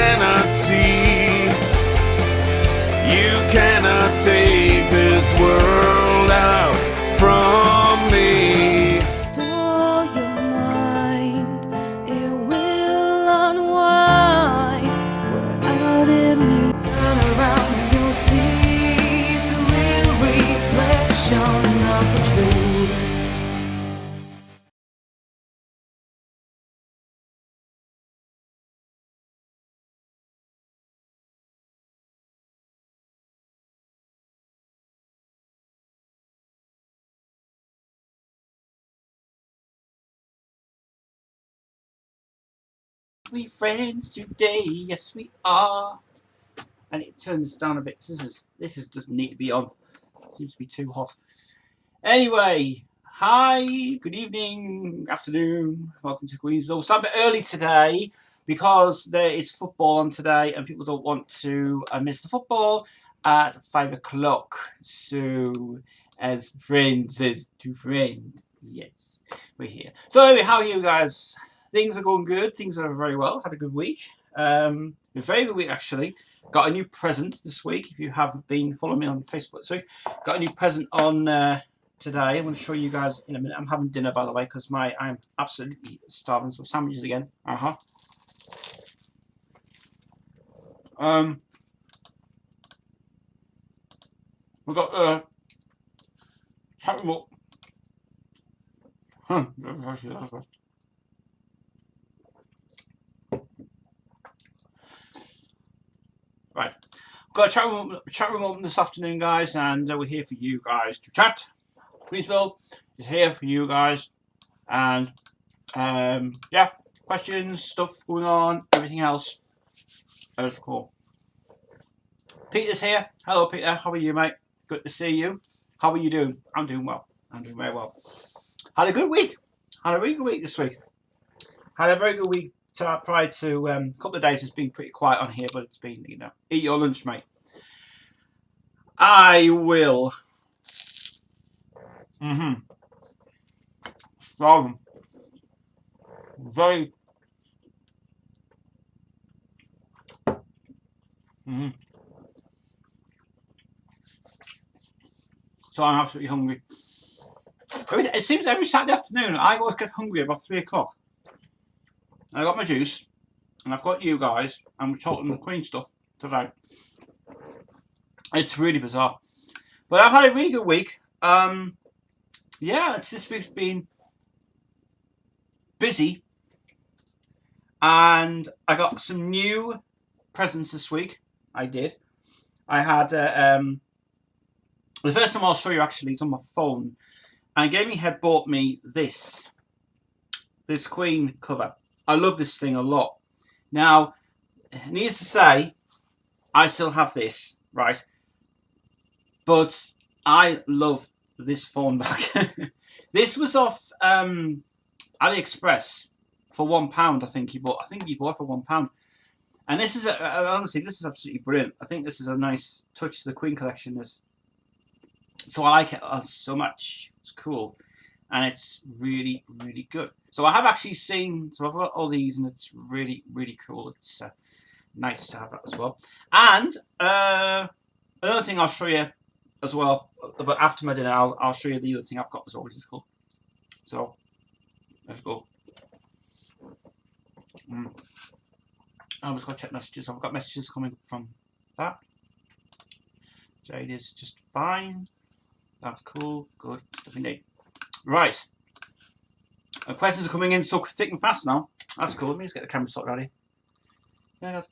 cannot see. You cannot take this world out from me. Restore your mind, it will unwind. We're out in the turn around and you'll see it's a real reflection of the truth. We friends today, yes we are. And it turns down a bit. This is doesn't need to be on. It seems to be too hot. Anyway, hi, good evening, afternoon. Welcome to Queensville. We'll start a bit early today because there is football on today, and people don't want to miss the football at 5 o'clock. So, as friend says to friend, yes, we're here. So anyway, how are you guys? Things are going good. Things are very well. Had a good week. A very good week actually. Got a new present this week. If you haven't been following me on Facebook, so got a new present on today. I'm going to show you guys in a minute. I'm having dinner by the way because I'm absolutely starving. So sandwiches again. We've got chat remote. Right, got a chat room open this afternoon, guys, and we're here for you guys to chat. Queensville is here for you guys, and yeah, questions, stuff going on, everything else. That's cool. Peter's here. Hello, Peter. How are you, mate? Good to see you. How are you doing? I'm doing well. I'm doing very well. Had a good week. Had a really good week this week. Had a very good week. Prior to a couple of days, it's been pretty quiet on here, but it's been, you know, eat your lunch, mate. I will. Starving. Very. So I'm absolutely hungry. It seems every Saturday afternoon I always get hungry about 3 o'clock. I got my juice, and I've got you guys, and we're talking the Queen stuff today. It's really bizarre, but I've had a really good week. Yeah, this week's been busy, and I got some new presents this week. I did. I had the first time I'll show you actually is on my phone, and Gaming had bought me this Queen cover. I love this thing a lot. Now, needless to say, I still have this, right? But I love this phone back. This was off AliExpress for £1. I think he bought it for £1. And this is honestly, this is absolutely brilliant. I think this is a nice touch to the Queen collection. So I like it so much. It's cool. And it's really, really good. So I have actually seen, so I've got all these, and it's really, really cool. It's nice to have that as well. And another thing I'll show you as well, but after my dinner, I'll show you the other thing I've got as well, which is cool. So let's go. I was going to check messages. I've got messages coming from that. Jade is just fine. That's cool. Good stuff indeed. Right. Questions are coming in so thick and fast now. That's cool. Let me just get the camera sorted out here. There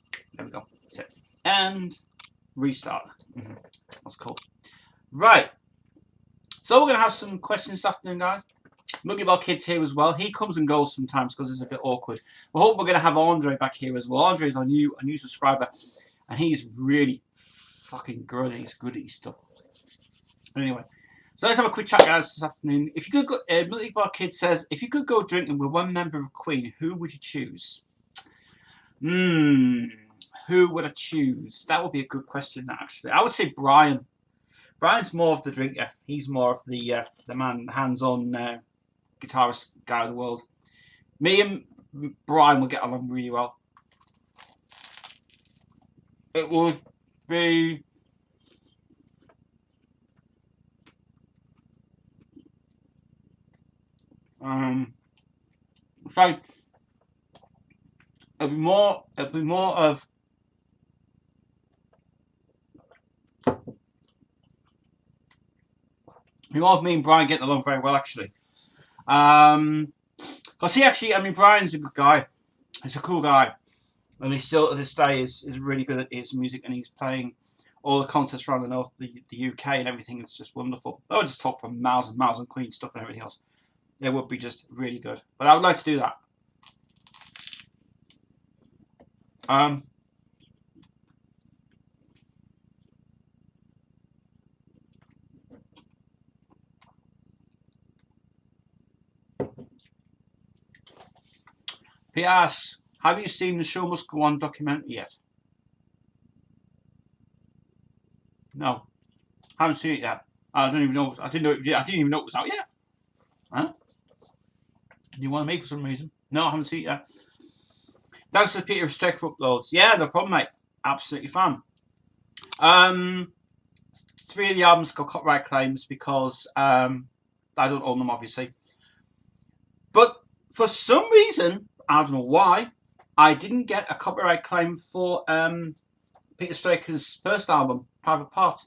we go. That's it. And restart. That's cool. Right. So we're going to have some questions this afternoon, guys. Muggy Ball Kid's here as well. He comes and goes sometimes because it's a bit awkward. We hope we're going to have Andre back here as well. Andre is a new subscriber, and he's really fucking good. He's good at his stuff. Anyway, so let's have a quick chat, guys, this afternoon. If you could go, Muggy Ball Kid says, if you could go drinking with one member of Queen, who would you choose? Who would I choose? That would be a good question, actually. I would say Brian. Brian's more of the drinker. He's more of the man, hands-on guitarist guy of the world. Me and Brian will get along really well. it would be so it'd be more of me and Brian getting along very well, actually. Because he actually, I mean, Brian's a good guy. He's a cool guy. And he still, to this day, is really good at his music, and he's playing all the contests around the UK and everything. It's just wonderful. I would just talk for miles and miles on Queen stuff and everything else. It would be just really good. But I would like to do that. He asks, have you seen the Show Must Go On documentary yet? No, haven't seen it yet. I don't even know. I didn't even know it was out yet. Huh? You want me for some reason? No, I haven't seen it yet. Thanks for the Peter Straker uploads. Yeah, no problem, mate. Absolutely fine. 3 of the albums got copyright claims because I don't own them, obviously. But for some reason, I don't know why, I didn't get a copyright claim for Peter Straker's first album, Private Part.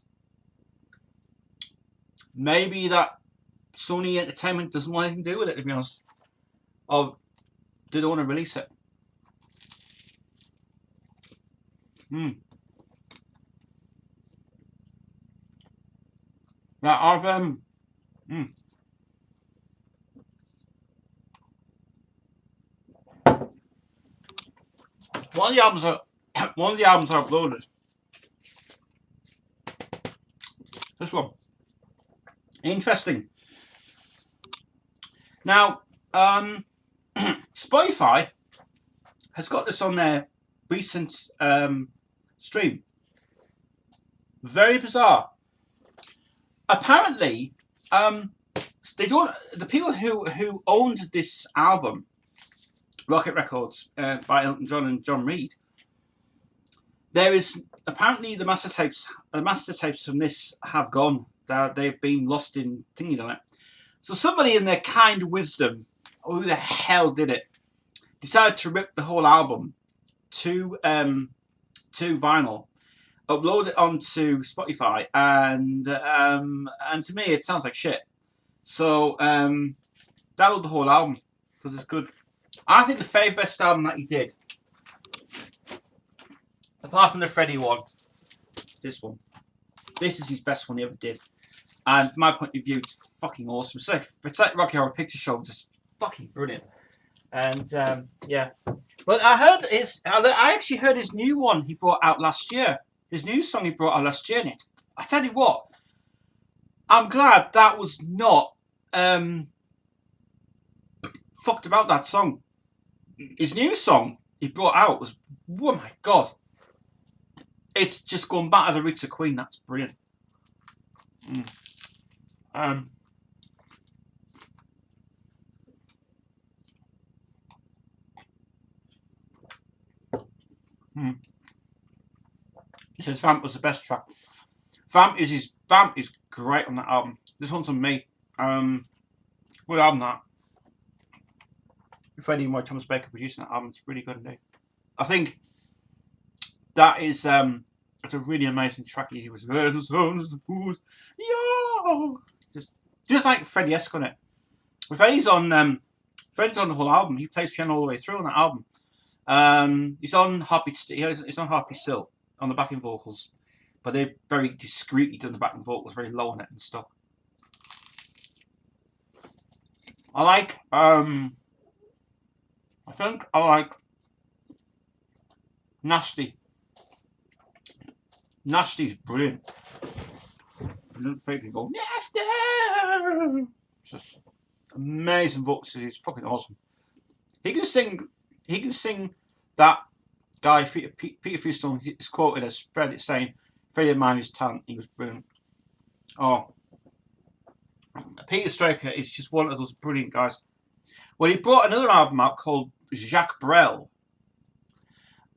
Maybe that Sony Entertainment doesn't want anything to do with it, to be honest. Or they don't want to release it. Now I've one of the albums I uploaded. This one. Interesting. Now, Spotify has got this on their recent stream. Very bizarre. Apparently, they don't. The people who owned this album, Rocket Records, by Elton John and John Reid. There is apparently the master tapes. The master tapes from this have gone. They've been lost in thingy on it. So somebody in their kind wisdom, who the hell did it, decided to rip the whole album to vinyl, upload it onto Spotify, and to me it sounds like shit. So download the whole album because it's good. I think the best album that he did, apart from the Freddie one, is this one. This is his best one he ever did. And from my point of view, it's fucking awesome. It's like Rocky Horror Picture Show, just fucking brilliant. And yeah, but I actually heard his new one he brought out last year. His new song he brought out last year. And I tell you what, I'm glad that was not fucked about that song. His new song he brought out was, oh my god, it's just going back to the roots of Queen. That's brilliant. He says Vamp was the best track. Vamp is great on that album. This one's on me. Good album that. Freddie and Thomas Baker producing that album. It's really good indeed. I think that is it's a really amazing track. He was just like Freddie-esque on it. Freddie's on the whole album. He plays piano all the way through on that album. He's on Harpy. He's on Harpy still on the backing vocals, but they've very discreetly done the backing vocals, very low on it and stuff. I like. I think I like Nasty. Nasty's brilliant. I don't think he go Nasty. Just amazing vocals. He's fucking awesome. He can sing that guy Peter Freestone is quoted as saying Freddie admired his talent. He was brilliant. Oh, Peter Straker is just one of those brilliant guys. Well, he brought another album out called Jacques Brel,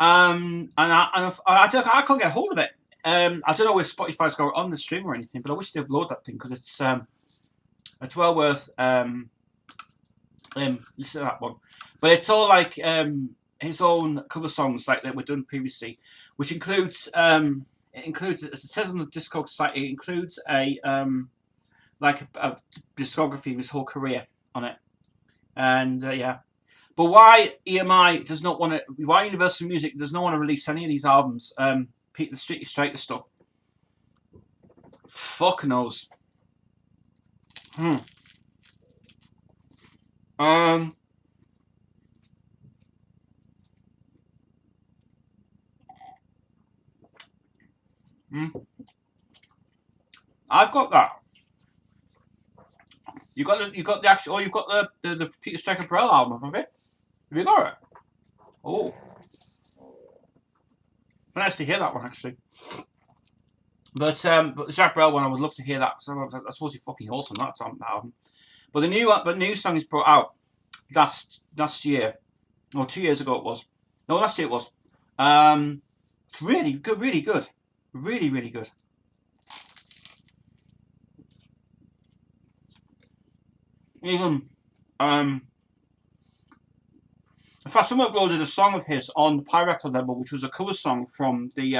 I can't get a hold of it. I don't know if Spotify's got it on the stream or anything, but I wish they'd upload that thing because it's well worth listen to that one. But it's all like his own cover songs like that were done previously, which includes as it says on the Discogs site, it includes a discography of his whole career on it, and yeah. But why EMI does not want to? Why Universal Music does not want to release any of these albums? The Street Striker stuff. Fuck knows. I've got that. You got the actual. Oh, you've got the Peter Striker Burrell album of it. Have you got it? Oh, nice to hear that one actually. But the Jack Burrell one, I would love to hear that. So that's supposed to be fucking awesome. That album. But the new song is brought out last year, or 2 years ago it was. No, last year it was. It's really good, really good, really good. Even in fact, someone uploaded a song of his on the Pie Record label, which was a cover song from the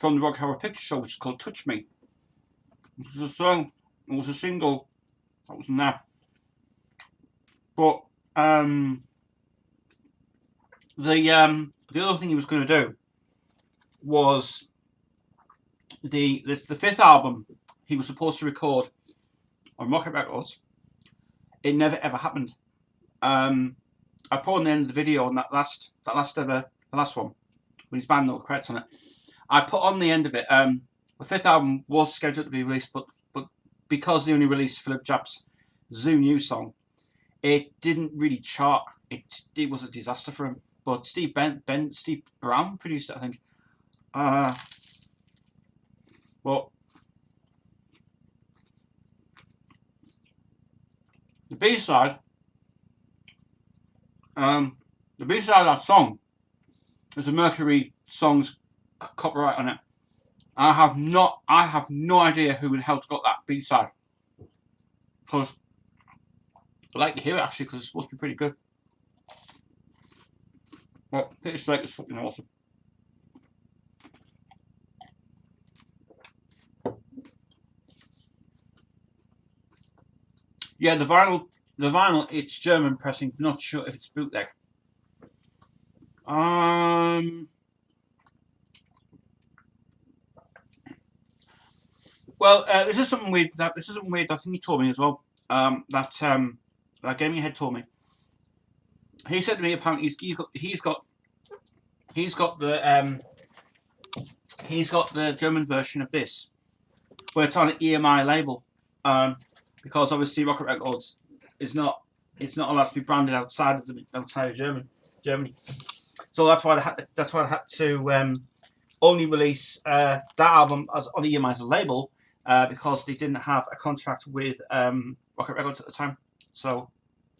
Rock Horror Picture Show, which is called "Touch Me." It was a song. It was a single that was in there. But the other thing he was going to do was the fifth album he was supposed to record on Rocket Records. It never ever happened. I put on the end of the video on the last one with his band no credits on it. I put on the end of it. The fifth album was scheduled to be released, but because they only released Philip Japp's Zoo New song, it didn't really chart. It was a disaster for him. But Steve Brown produced it, I think. Well, the B-side of that song is a Mercury Songs copyright on it. I have no idea who the hell's got that B-side. Because I'd like to hear it actually, because it's supposed to be pretty good. Well, Peter Striker is fucking awesome. Yeah, the vinyl, it's German pressing. Not sure if it's bootleg. Well, this is something weird. I think he told me as well. That Gaming Head told me. He said to me apparently he's got the German version of this, but it's on an EMI label. Because obviously Rocket Records is not allowed to be branded outside of Germany. So that's why I had to only release that album on EMI as a label because they didn't have a contract with Rocket Records at the time. So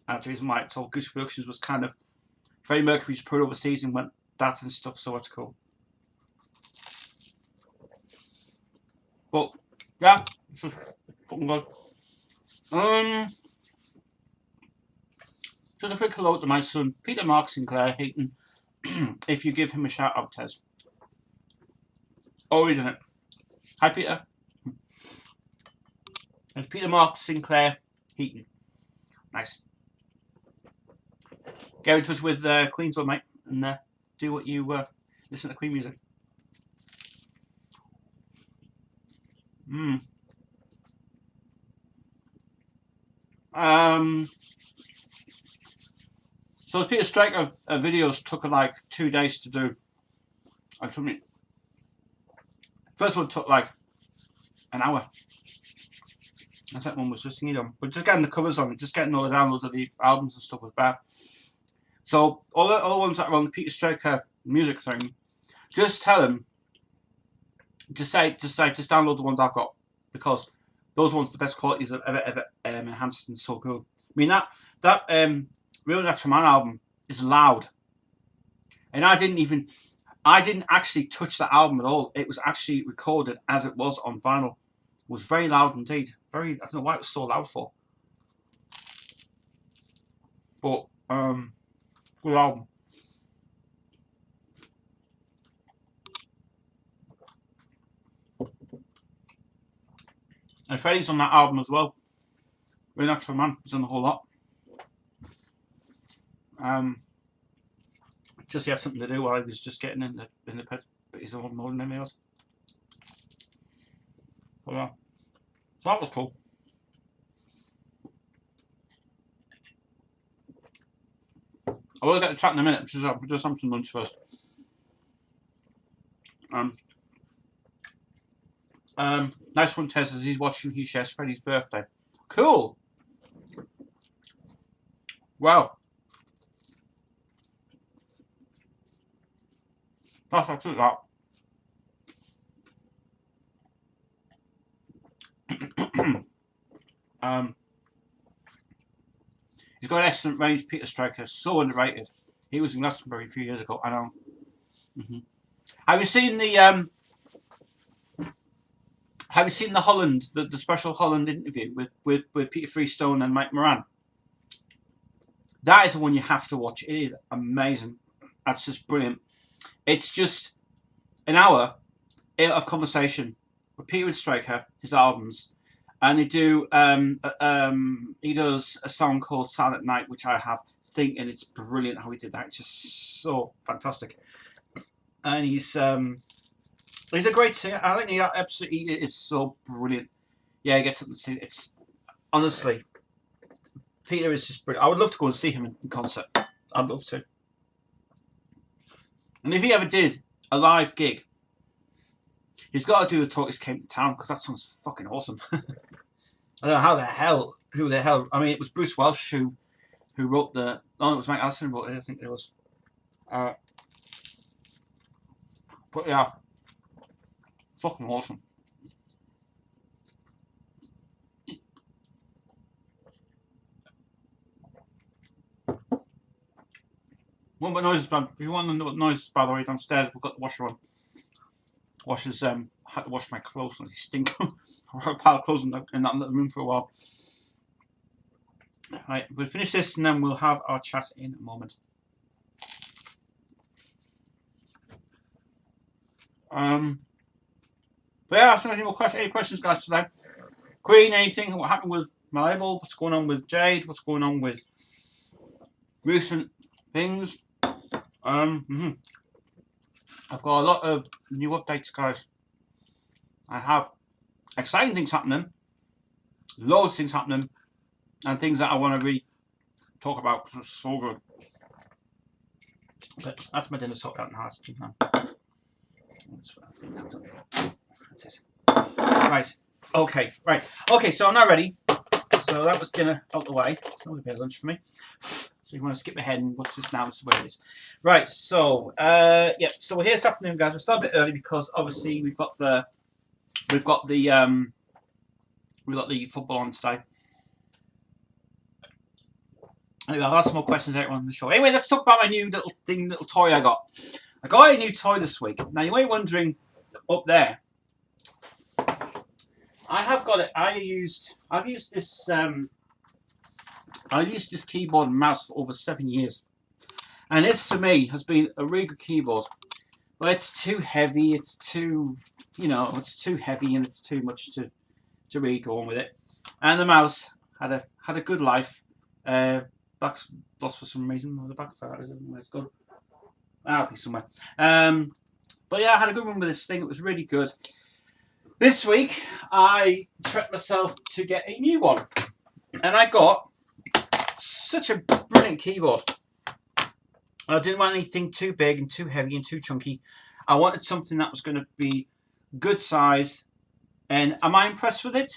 that's the reason why it's all Goose Productions was kind of Freddie Mercury's put overseas and went that and stuff. So that's cool. But yeah, it's just fucking good. Just a quick hello to my son, Peter Mark Sinclair Heaton, if you give him a shout out, Tez. Oh, isn't it? Hi, Peter. It's Peter Mark Sinclair Heaton. Nice. Get in touch with Queensville, mate, and do what you listen to Queen music. So the Peter Striker videos took like 2 days to do. First one took like an hour. The second one was just thinking but just getting the covers on it, just getting all the downloads of the albums and stuff was bad. So all the ones that are on the Peter Striker music thing, just tell them, just download the ones I've got, because those ones are the best qualities I've ever enhanced and so good. I mean that Real Natural Man album is loud. And I didn't actually touch the album at all. It was actually recorded as it was on vinyl. It was very loud indeed. I don't know why it was so loud for. But good album. And Freddie's on that album as well. Very Natural Man. He's on the whole lot. Just he had something to do while I was just getting in the pit, but he's on more than anything else. But yeah, that was cool. I will get the track in a minute. Just have some lunch first. Nice one, Tez, as he's watching He Shares Freddie's birthday. Cool. Wow. That's actually that. He's got an excellent range, Peter Striker. So underrated. He was in Glastonbury a few years ago. I know. Have you seen the Holland, the special Holland interview with Peter Freestone and Mike Moran? That is the one you have to watch. It is amazing. That's just brilliant. It's just an hour of conversation with Peter and Striker, his albums, and they do. He does a song called "Silent Night," which I have thinking it's brilliant how he did that. It's just so fantastic, and he's a great singer. I think he absolutely is so brilliant. Yeah, he gets something to see. It's honestly, Peter is just brilliant. I would love to go and see him in concert. I'd love to. And if he ever did a live gig, he's got to do the Tortoise Came to Town, because that song's fucking awesome. I don't know who the hell. I mean, it was Bruce Welch who wrote the. No, it was Mike Allison who wrote it. I think it was. But yeah, fucking awesome. One but noises, if you want to know what noises, by the way, downstairs we've got the washer on. Washers, I had to wash my clothes and they stink. I had a pile of clothes in that little room for a while. Right, we'll finish this and then we'll have our chat in a moment. But yeah, so any questions, guys, today? Queen, anything? What happened with my label? What's going on with Jade? What's going on with recent things? I've got a lot of new updates, guys. I have exciting things happening, loads of things happening, and things that I want to really talk about because it's so good. But that's my dinner sorted out now. That's it. Right. Okay. Right. Okay. So I'm now ready. So that was dinner out the way. It's not a bit of lunch for me. So you want to skip ahead and watch this now. This is where it is. Right. So yeah. So we're here this afternoon, guys. We'll start a bit early because obviously we've got the football on today. Anyway, I'll ask some more questions later on in the show. Anyway, let's talk about my new little toy I got. I got a new toy this week. Now you might be wondering up there. I have got it. I've used this keyboard and mouse for over 7 years, and this for me has been a really good keyboard. But it's too heavy. It's too, it's too heavy and it's too much to really go on with it. And the mouse had a good life. Back's lost for some reason. The back it's good. That'll be somewhere. But yeah, I had a good one with this thing. It was really good. This week, I treated myself to get a new one. And I got such a brilliant keyboard. I didn't want anything too big and too heavy and too chunky. I wanted something that was going to be good size. And am I impressed with it?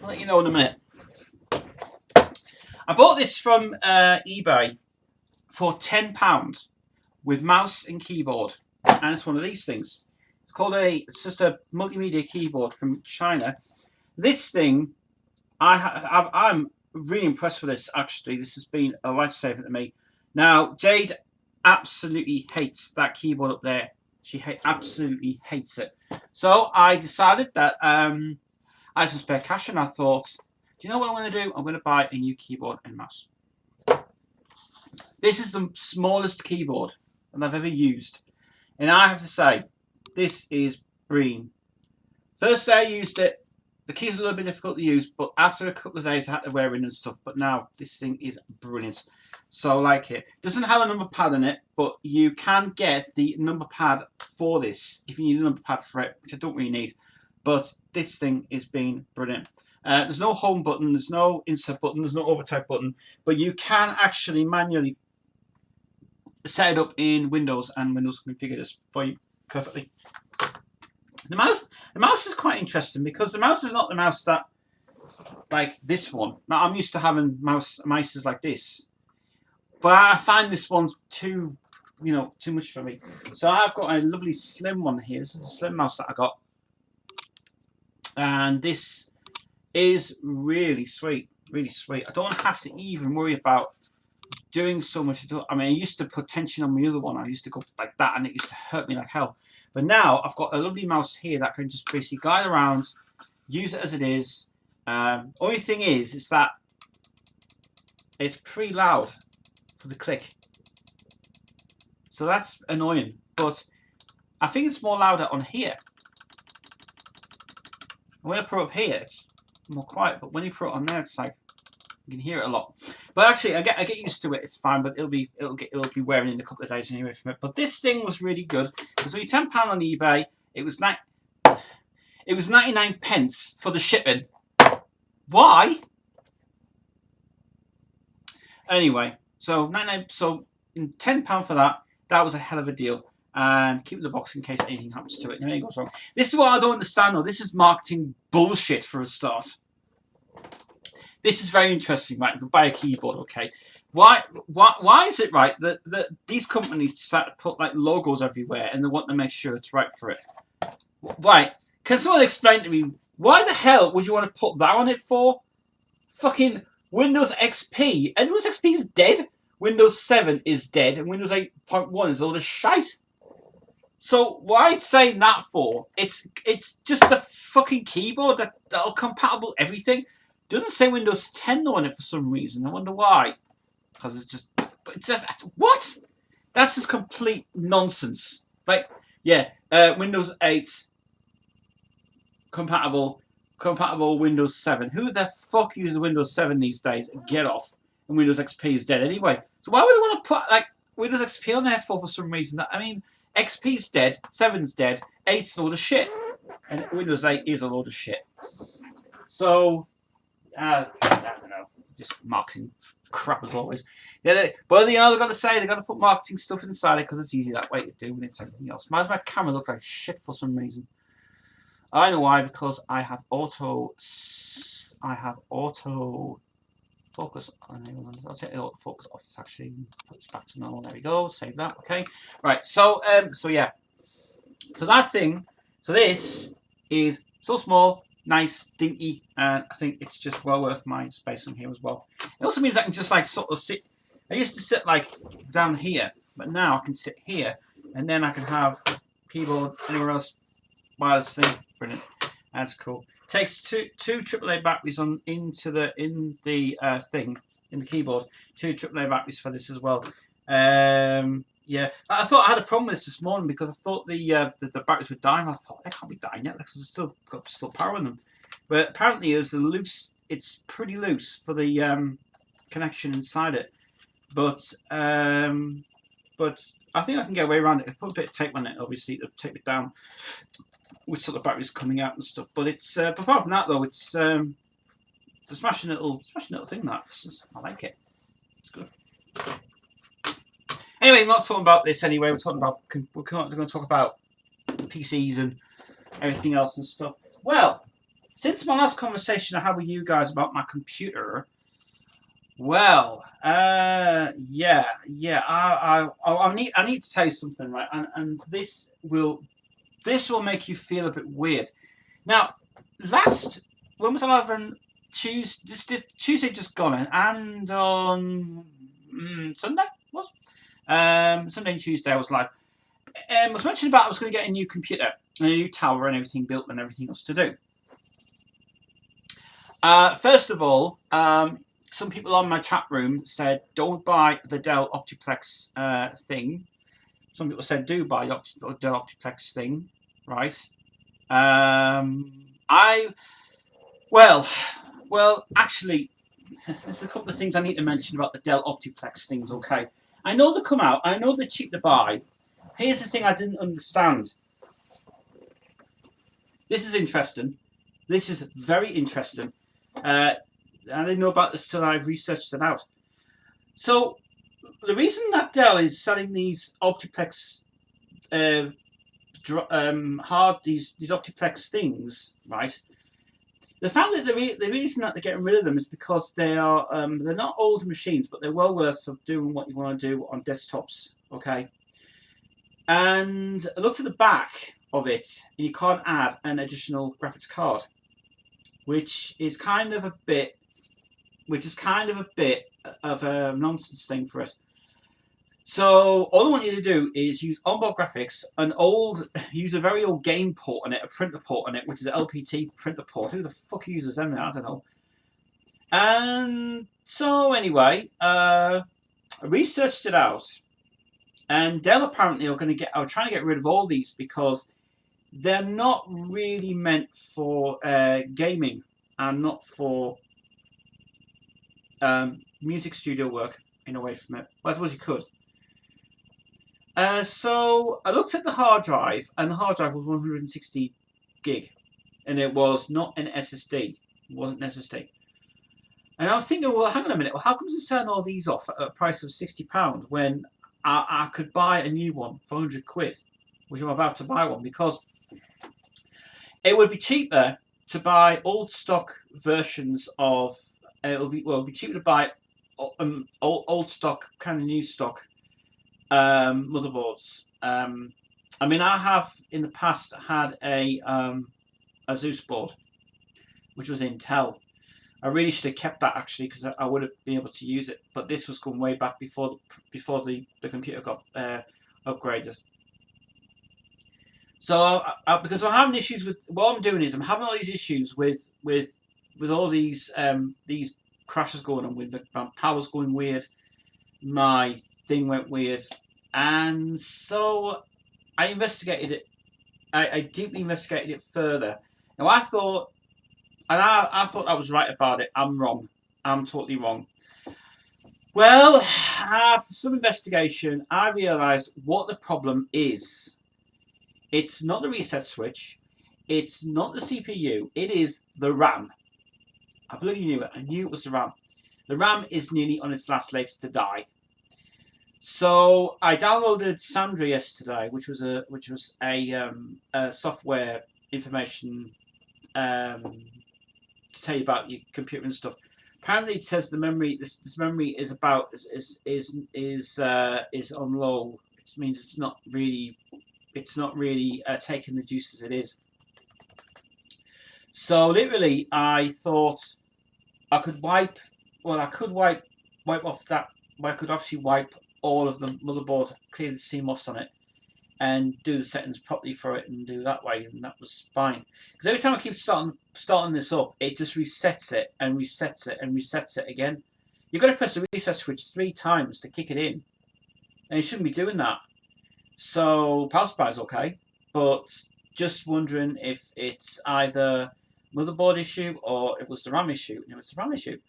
I'll let you know in a minute. I bought this from eBay for £10 with mouse and keyboard. And it's one of these things. It's just a multimedia keyboard from China. This thing, I'm really impressed with this, actually. This has been a lifesaver to me. Now, Jade absolutely hates that keyboard up there. She absolutely hates it. So I decided that I had some spare cash, and I thought, do you know what I'm going to do? I'm going to buy a new keyboard and mouse. This is the smallest keyboard that I've ever used, and I have to say, this is brilliant. First day I used it, the keys are a little bit difficult to use, but after a couple of days I had to wear in and stuff. But now this thing is brilliant. So I like it. Doesn't have a number pad on it, but you can get the number pad for this if you need a number pad for it, which I don't really need. But this thing is being brilliant. There's no home button, there's no insert button, there's no overtype button, but you can actually manually set it up in Windows, and Windows can configure this for you perfectly. The mouse is quite interesting because the mouse is not the mouse that, like this one. Now I'm used to having mices like this, but I find this one's too much for me. So I've got a lovely slim one here. This is the slim mouse that I got, and this is really sweet, really sweet. I don't have to even worry about doing so much. I mean, I used to put tension on my other one. I used to go like that, and it used to hurt me like hell. But now I've got a lovely mouse here that I can just basically guide around, use it as it is. Only thing is that it's pretty loud for the click, so that's annoying. But I think it's more louder on here. When I put it up here, it's more quiet. But when you put it on there, it's like you can hear it a lot. But actually, I get used to it. It's fine. But it'll be wearing in a couple of days anyway from it. But this thing was really good. It was only £10 on eBay. It was 99 pence for the shipping. Why? Anyway, so £10 for that. That was a hell of a deal. And keep the box in case anything happens to it and anything goes wrong. This is what I don't understand though. This is marketing bullshit for a start. This is very interesting, right? You buy a keyboard, okay? Why is it right that these companies decide to put like logos everywhere and they want to make sure it's right for it? Right? Can someone explain to me why the hell would you want to put that on it for? Fucking Windows XP. And Windows XP is dead. Windows 7 is dead, and Windows 8.1 is a load of shite. So why saying that for? It's just a fucking keyboard that'll compatible everything. Doesn't say Windows 10 on it for some reason. I wonder why. Because it's just, but it says what? That's just complete nonsense. Like, yeah, Windows 8 compatible Windows 7. Who the fuck uses Windows 7 these days? Get off. And Windows XP is dead anyway. So why would they want to put like Windows XP on there for some reason? I mean, XP's dead, 7's dead, 8's a load of shit, and Windows 8 is a load of shit. So, I don't know, just marketing crap as always. Yeah, but you know they've got to say they've got to put marketing stuff inside it because it's easy that way to do when it's anything else. Why does my camera look like shit for some reason? I know why, because I have auto focus on it. I'll take the auto focus off. This actually put this back to normal. There we go. Save that. Okay. Right. So yeah. So that thing. So this is so small, nice, dinky, and I think it's just well worth my space on here as well. It also means I can just like sort of sit. I used to sit like down here, but now I can sit here, and then I can have keyboard anywhere else. Wireless thing. Brilliant. That's cool. Takes two AAA batteries in the keyboard. 2 AAA batteries for this as well. Yeah, I thought I had a problem with this morning because I thought the batteries were dying. I thought they can't be dying yet because it's still power in them. But apparently it's pretty loose for the connection inside it. But I think I can get away around it. I put a bit of tape on it, obviously, to tape it down with sort of batteries coming out and stuff. But it's but apart from that though, it's a smashing little thing. I like it. It's good. Anyway, we're not talking about this anyway. We're going to talk about PCs and everything else and stuff. Well, since my last conversation I had with you guys about my computer, well, I need to tell you something, right? And this will make you feel a bit weird. Now, when was I on Tuesday just gone, and on Sunday Sunday and Tuesday I was live. I was mentioning about I was going to get a new computer, and a new tower, and everything built, and everything else to do. First of all, some people on my chat room said don't buy the Dell Optiplex thing. Some people said do buy the Dell Optiplex thing, right? Well, actually, there's a couple of things I need to mention about the Dell Optiplex things. Okay, I know they come out. I know they're cheap to buy. Here's the thing I didn't understand. This is interesting. This is very interesting. I didn't know about this till I researched it out. So the reason that Dell is selling these Optiplex these Optiplex things, right? The fact that the reason that they're getting rid of them is because they are they're not old machines, but they're well worth of doing what you want to do on desktops. Okay. And I looked at the back of it, and you can't add an additional graphics card, which is kind of a bit of a nonsense thing for it. So all I want you to do is use onboard graphics, use a very old game port on it, a printer port on it, which is an LPT printer port. Who the fuck uses them? I don't know. And so anyway, I researched it out, and Dell apparently are trying to get rid of all these because they're not really meant for gaming and not for music studio work in a way from it. Well, I suppose you could. So I looked at the hard drive, and the hard drive was 160 gig, and it was not an SSD. It wasn't an SSD. And I was thinking, well, hang on a minute. Well, how comes they're selling all these off at a price of £60 when I could buy a new one for 100 quid, which I'm about to buy one, because it would be cheaper to buy old stock versions of. It would be cheaper to buy old stock, kind of new stock motherboards. I mean, I have in the past had a Zeus board, which was Intel. I really should have kept that actually, because I would have been able to use it. But this was going way back before the computer got upgraded. So because I'm having issues with what I'm doing is I'm having all these issues with all these crashes going on, with my power's going weird, my thing went weird, and so I investigated it. I deeply investigated it further. Now I thought I was right about it. I'm wrong. I'm totally wrong. Well, after some investigation, I realised what the problem is. It's not the reset switch. It's not the CPU. It is the RAM. I bloody knew it. I knew it was the RAM. The RAM is nearly on its last legs to die. So I downloaded Sandra yesterday, which was a software information to tell you about your computer and stuff. Apparently, it says the memory. This memory is on low. It means it's not really taking the juice as it is. So literally, I thought I could wipe. Well, I could wipe off that. I could obviously wipe all of the motherboard, clear the CMOS on it, and do the settings properly for it, and do that way, and that was fine. Because every time I keep starting this up, it just resets it and resets it and resets it again. You've got to press the reset switch 3 times to kick it in, and you shouldn't be doing that. So power supply is okay, but just wondering if it's either motherboard issue or it was the RAM issue. And it was the RAM issue.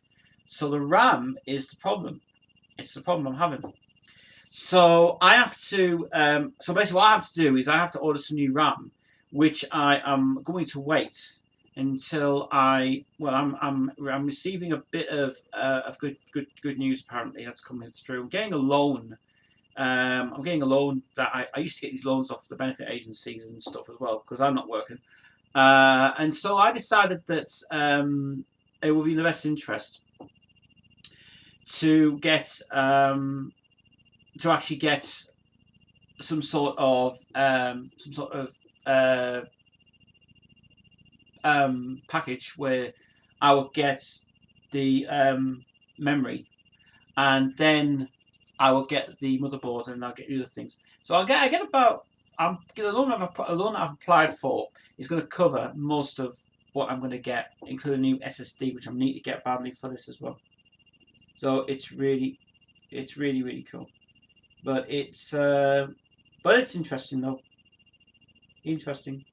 So the RAM is the problem. It's the problem I'm having. So I have to. So basically, what I have to do is I have to order some new RAM, which I am going to wait until I. Well, I'm receiving a bit of good news. Apparently, that's coming through. I'm getting a loan. I'm getting a loan that I used to get these loans off the benefit agencies and stuff as well, because I'm not working. And so I decided that it would be in the best interest to get to actually get some sort of package where I would get the memory, and then I will get the motherboard and I'll get the other things. So I get about the loan I've applied for is going to cover most of what I'm going to get, including a new SSD, which I need to get badly for this as well. So it's really cool. But it's interesting though. Interesting.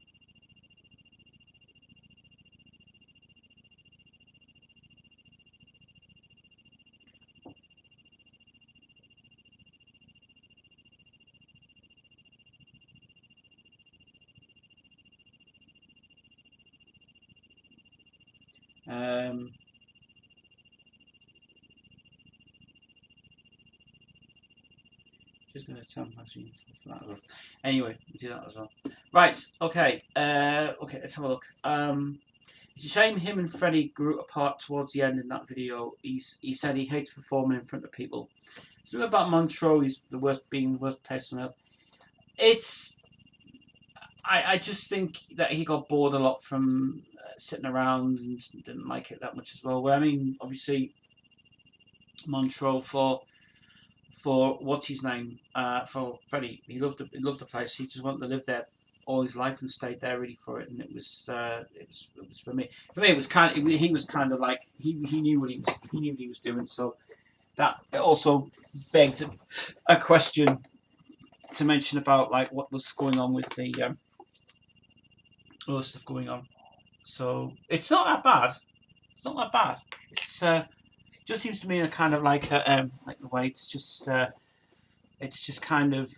Just going to tell my screen for that as well. Anyway, we'll do that as well. Right, okay. Okay, let's have a look. It's a shame him and Freddie grew apart towards the end in that video. He said he hates performing in front of people. Something about Montreux, he's being the worst place on earth. It's... I just think that he got bored a lot from sitting around and didn't like it that much as well. Well, I mean, obviously, Montreux for what's his name, for Freddie, he loved the place. He just wanted to live there all his life and stayed there really for it. And it was for me. For me, it was he was kind of like he knew what he was doing. So that also begged a question to mention about like what was going on with the other stuff going on. So it's not that bad. It's not that bad. It's just seems to me a kind of like the way it's just kind of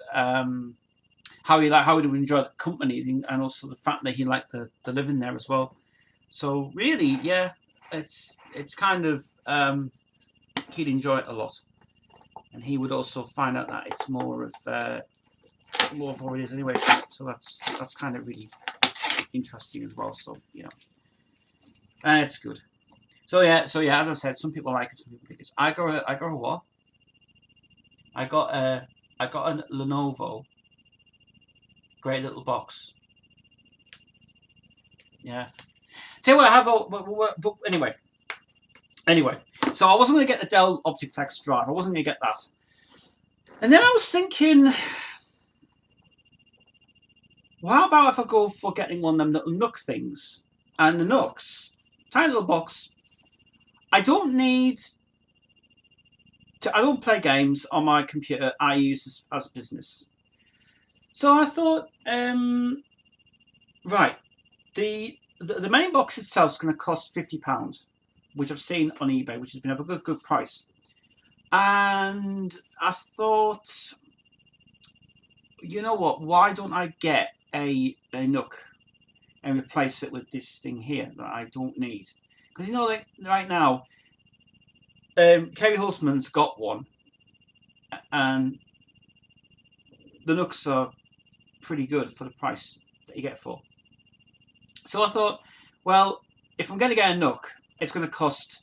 how he would enjoy the company and also the fact that he liked the living there as well. So really, yeah, it's kind of he'd enjoy it a lot, and he would also find out that it's more of what it is anyway. So that's kind of really interesting as well. So you know, it's good. So yeah, as I said, some people like it, some people think it's. I got a what? I got a Lenovo. Great little box. Yeah. Tell you what, I have. But anyway. So I wasn't going to get the Dell Optiplex drive. I wasn't going to get that. And then I was thinking, well, how about if I go for getting one of them little Nook things? And the Nooks, tiny little box. I don't play games on my computer. I use this as a business. So I thought, right, the main box itself is going to cost £50, which I've seen on eBay, which has been a good price. And I thought, you know what? Why don't I get a Nook and replace it with this thing here that I don't need? Because you know, like right now, Kerry Husband's got one, and the Nooks are pretty good for the price that you get for. So I thought, well, if I'm going to get a Nook, it's going to cost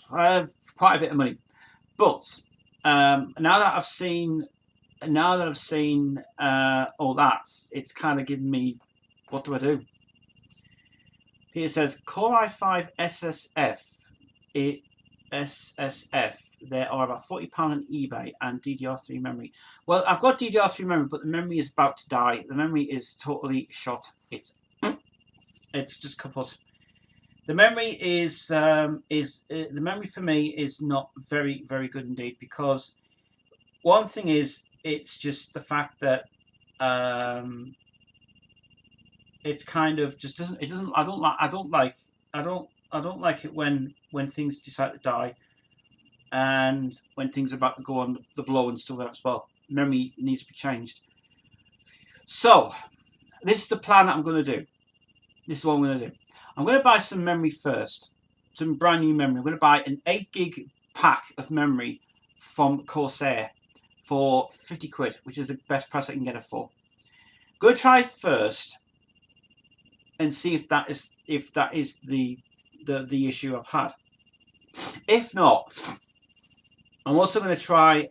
quite a bit of money. But now that I've seen all that, it's kind of giving me, what do I do? Here says Core i5 SSF. There are about £40 on eBay and DDR3 memory. Well, I've got DDR3 memory, but the memory is about to die. The memory is totally shot. It's just kaput. The memory the memory for me is not very good indeed, because one thing is, it's just the fact that it's kind of just I don't like it when things decide to die, and when things are about to go on the blow and stuff as well. Memory needs to be changed. So this is the plan that I'm going to do. This is what I'm going to do. I'm going to buy some memory first, some brand new memory. I'm going to buy an 8 gig pack of memory from Corsair for 50 quid, which is the best price I can get it for. I'm going to try first and see if that is the issue I've had. If not, I'm also going to try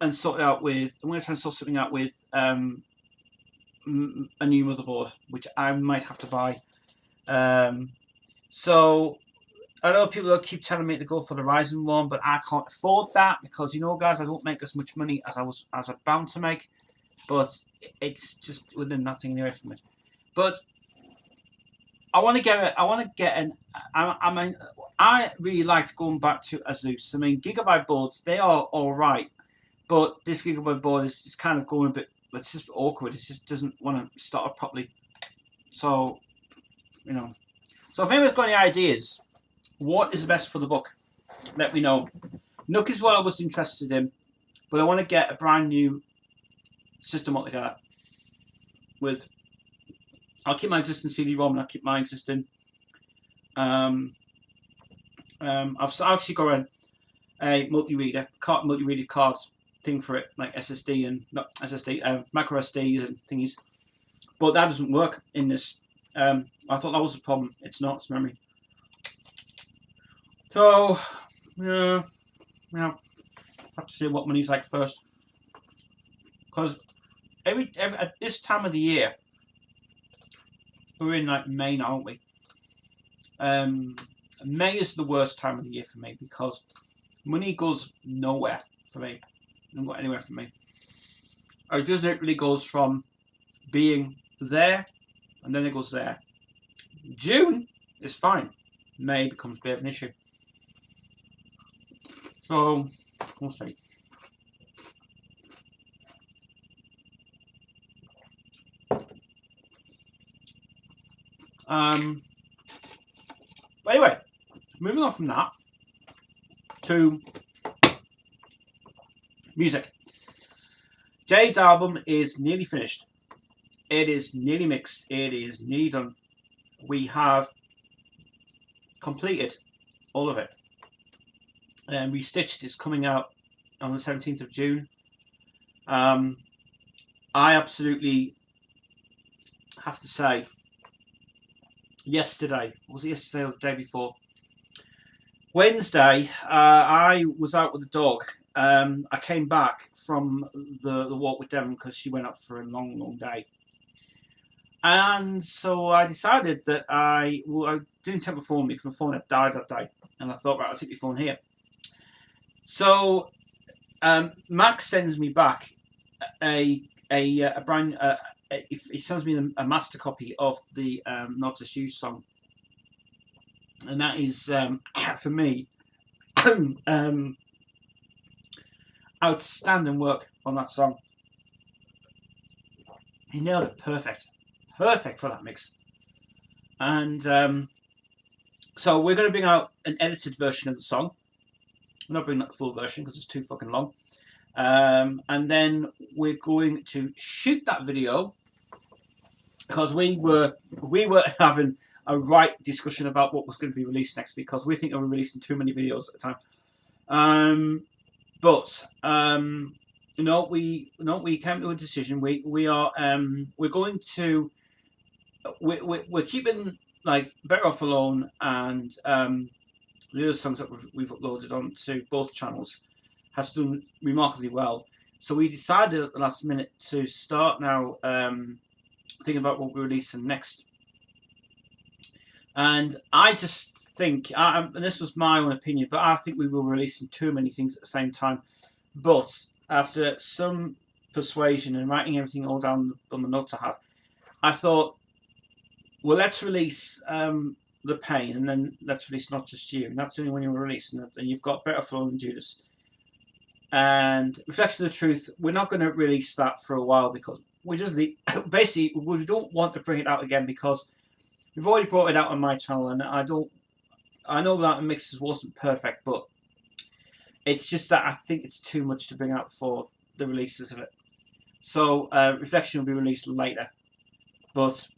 and sort it out with. I'm going to try and sort something out with a new motherboard, which I might have to buy. So I know people keep telling me to go for the Ryzen one, but I can't afford that because, you know, guys, I don't make as much money as I was bound to make. But it's just within nothing away from it. But I want to get an. I mean, I really liked going back to Asus. I mean, Gigabyte boards, they are all right, but this Gigabyte board is just kind of going a bit. It's just awkward. It just doesn't want to start up properly. So, you know. So if anyone's got any ideas, what is best for the book? Let me know. Nook is what I was interested in, but I want to get a brand new system altogether. With, I'll keep my existing CD-ROM and I'll keep my existing. I've actually got a multi-reader cards thing for it, like SSD and not SSD, micro SDs and thingies. But that doesn't work in this. I thought that was a problem. It's not. It's memory. So, yeah, I have to see what money's like first. Because every at this time of the year, we're in like May now, aren't we? May is the worst time of the year for me because money goes nowhere for me. It doesn't go anywhere for me. It just literally goes from being there and then it goes there. June is fine. May becomes a bit of an issue. So, we'll see. But anyway, moving on from that to music. Jade's album is nearly finished. It is nearly mixed. It is nearly done. We have completed all of it. And Restitched is coming out on the 17th of June. I absolutely have to say, yesterday, was it yesterday or the day before? Wednesday, I was out with the dog. I came back from the walk with Devon because she went up for a long day. And so I decided that I didn't take my phone because my phone had died that day. And I thought, right, I'll take my phone here. So Max sends me back he sends me a master copy of the Not Just You song. And that is, for me, outstanding work on that song. He nailed it perfect. Perfect for that mix. And so we're going to bring out an edited version of the song. We're not bringing out the full version because it's too fucking long. And then we're going to shoot that video because we were having a right discussion about what was going to be released next because we think we're releasing too many videos at a time. We came to a decision. We're keeping like Better Off Alone and the other songs that we've uploaded onto both channels has done remarkably well. So we decided at the last minute to start now thinking about what we're releasing next. And I just think, and this was my own opinion, but I think we were releasing too many things at the same time. But after some persuasion and writing everything all down on the notes I had, I thought, well, let's release The Pain, and then let's release Not Just You. And that's the only one you're releasing. And you've got Better Flow and Judas. And Reflection of the Truth, we're not going to release that for a while because we just basically we don't want to bring it out again because we've already brought it out on my channel, and I know that the mixes wasn't perfect, but it's just that I think it's too much to bring out for the releases of it. So Reflection will be released later, but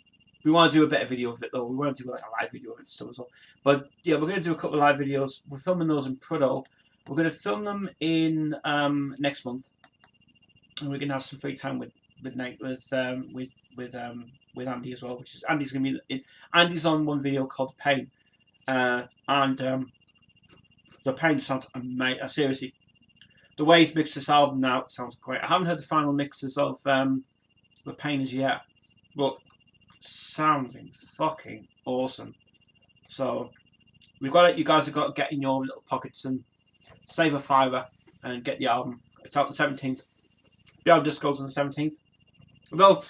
we want to do a better video of it though. We want to do like a live video of it and stuff as well. But yeah, we're going to do a couple of live videos. We're filming those in Prudhoe. We're going to film them in next month, and we're going to have some free time with Andy as well. Which is Andy's going to be in. Andy's on one video called Pain, and The Pain sounds amazing. Seriously, the way he's mixed this album now sounds great. I haven't heard the final mixes of The Pain as yet, but sounding fucking awesome. So You guys have got to get in your little pockets and save a fiver and get the album. It's out the 17th. The album Discogs on the 17th. Although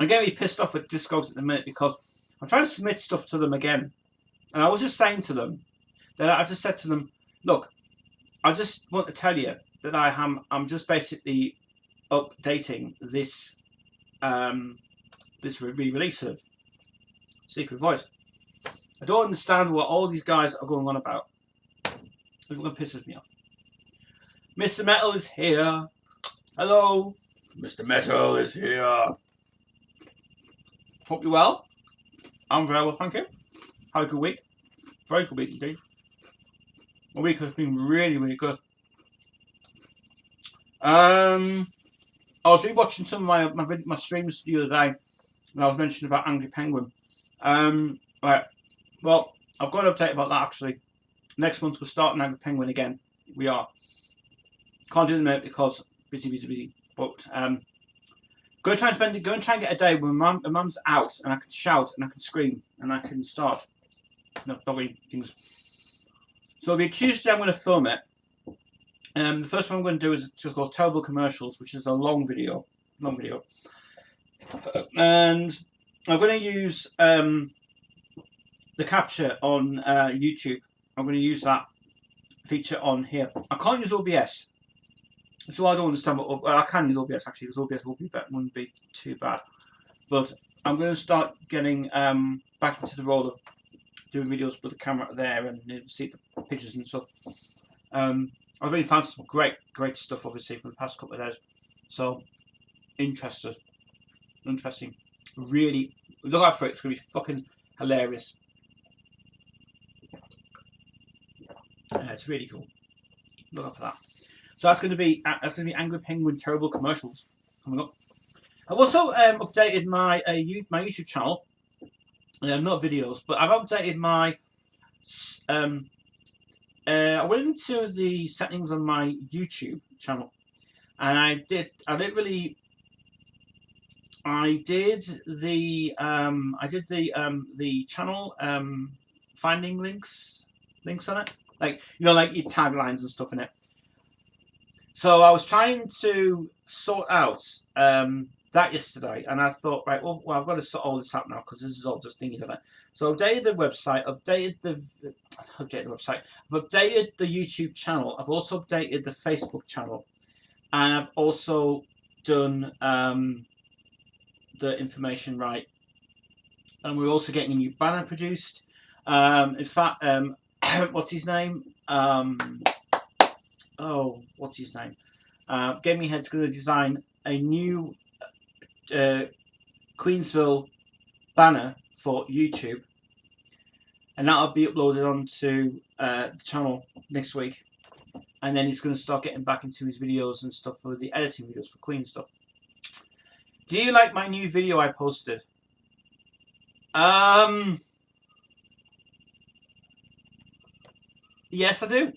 I'm getting really pissed off with Discogs at the minute because I'm trying to submit stuff to them again, and I was just saying to them that I just said to them, look, I just want to tell you that I'm just basically updating this this re-release of Secret Voice. I don't understand what all these guys are going on about. Everyone pisses me off. Mr. Metal is here. Hello. Mr. Metal is here. Hope you're well. I'm very well, thank you. Had a good week. Very good week indeed. My week has been really, really good. I was rewatching some of my streams the other day, and I was mentioning about Angry Penguin. Right. Well, I've got an update about that actually. Next month we're starting Angry Penguin again. We are. Can't do it in a minute because busy. But go and try and get a day when my mum's out and I can shout and I can scream and I can start dogging things. So it'll be Tuesday. I'm going to film it. The first one I'm going to do is just called Terrible Commercials, which is a long video, and I'm going to use the capture on YouTube. I'm going to use that feature on here. I can't use OBS, so I don't understand. Well, I can use OBS actually, because OBS will be better, wouldn't be too bad. But I'm going to start getting back into the role of doing videos with the camera there and see the pictures and stuff. I've really found some great stuff, obviously, for the past couple of days. So, interesting. Really, look out for it. It's going to be fucking hilarious. It's really cool. Look out for that. So that's going to be Angry Penguin Terrible Commercials coming up. I've also updated my my YouTube channel. Not videos, but I've updated my. I went into the settings on my YouTube channel, and I did the channel finding links on it, like like your taglines and stuff in it. So I was trying to sort out that yesterday, and I thought, right, well I've got to sort all this out now because this is all just thingy, don't I? So I updated the website, updated the YouTube channel. I've also updated the Facebook channel, and I've also done the information right. And we're also getting a new banner produced. In fact, what's his name? What's his name? Gaming Head's going to design a new Queensville banner for YouTube, and that'll be uploaded onto the channel next week. And then he's going to start getting back into his videos and stuff for the editing videos for Queen stuff. Do you like my new video I posted? Yes, I do.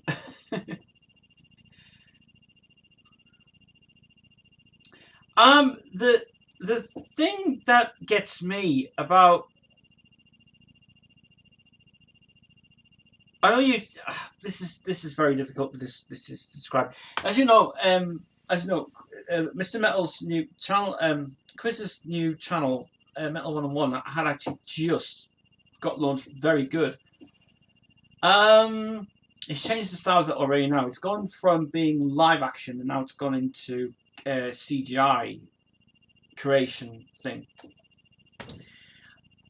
The thing that gets me about, I know you. This is very difficult to describe. As you know, Mr. Metal's new channel, Chris's new channel, Metal 101, had actually just got launched. Very good. It's changed the style of it already now. It's gone from being live action and now it's gone into CGI creation thing.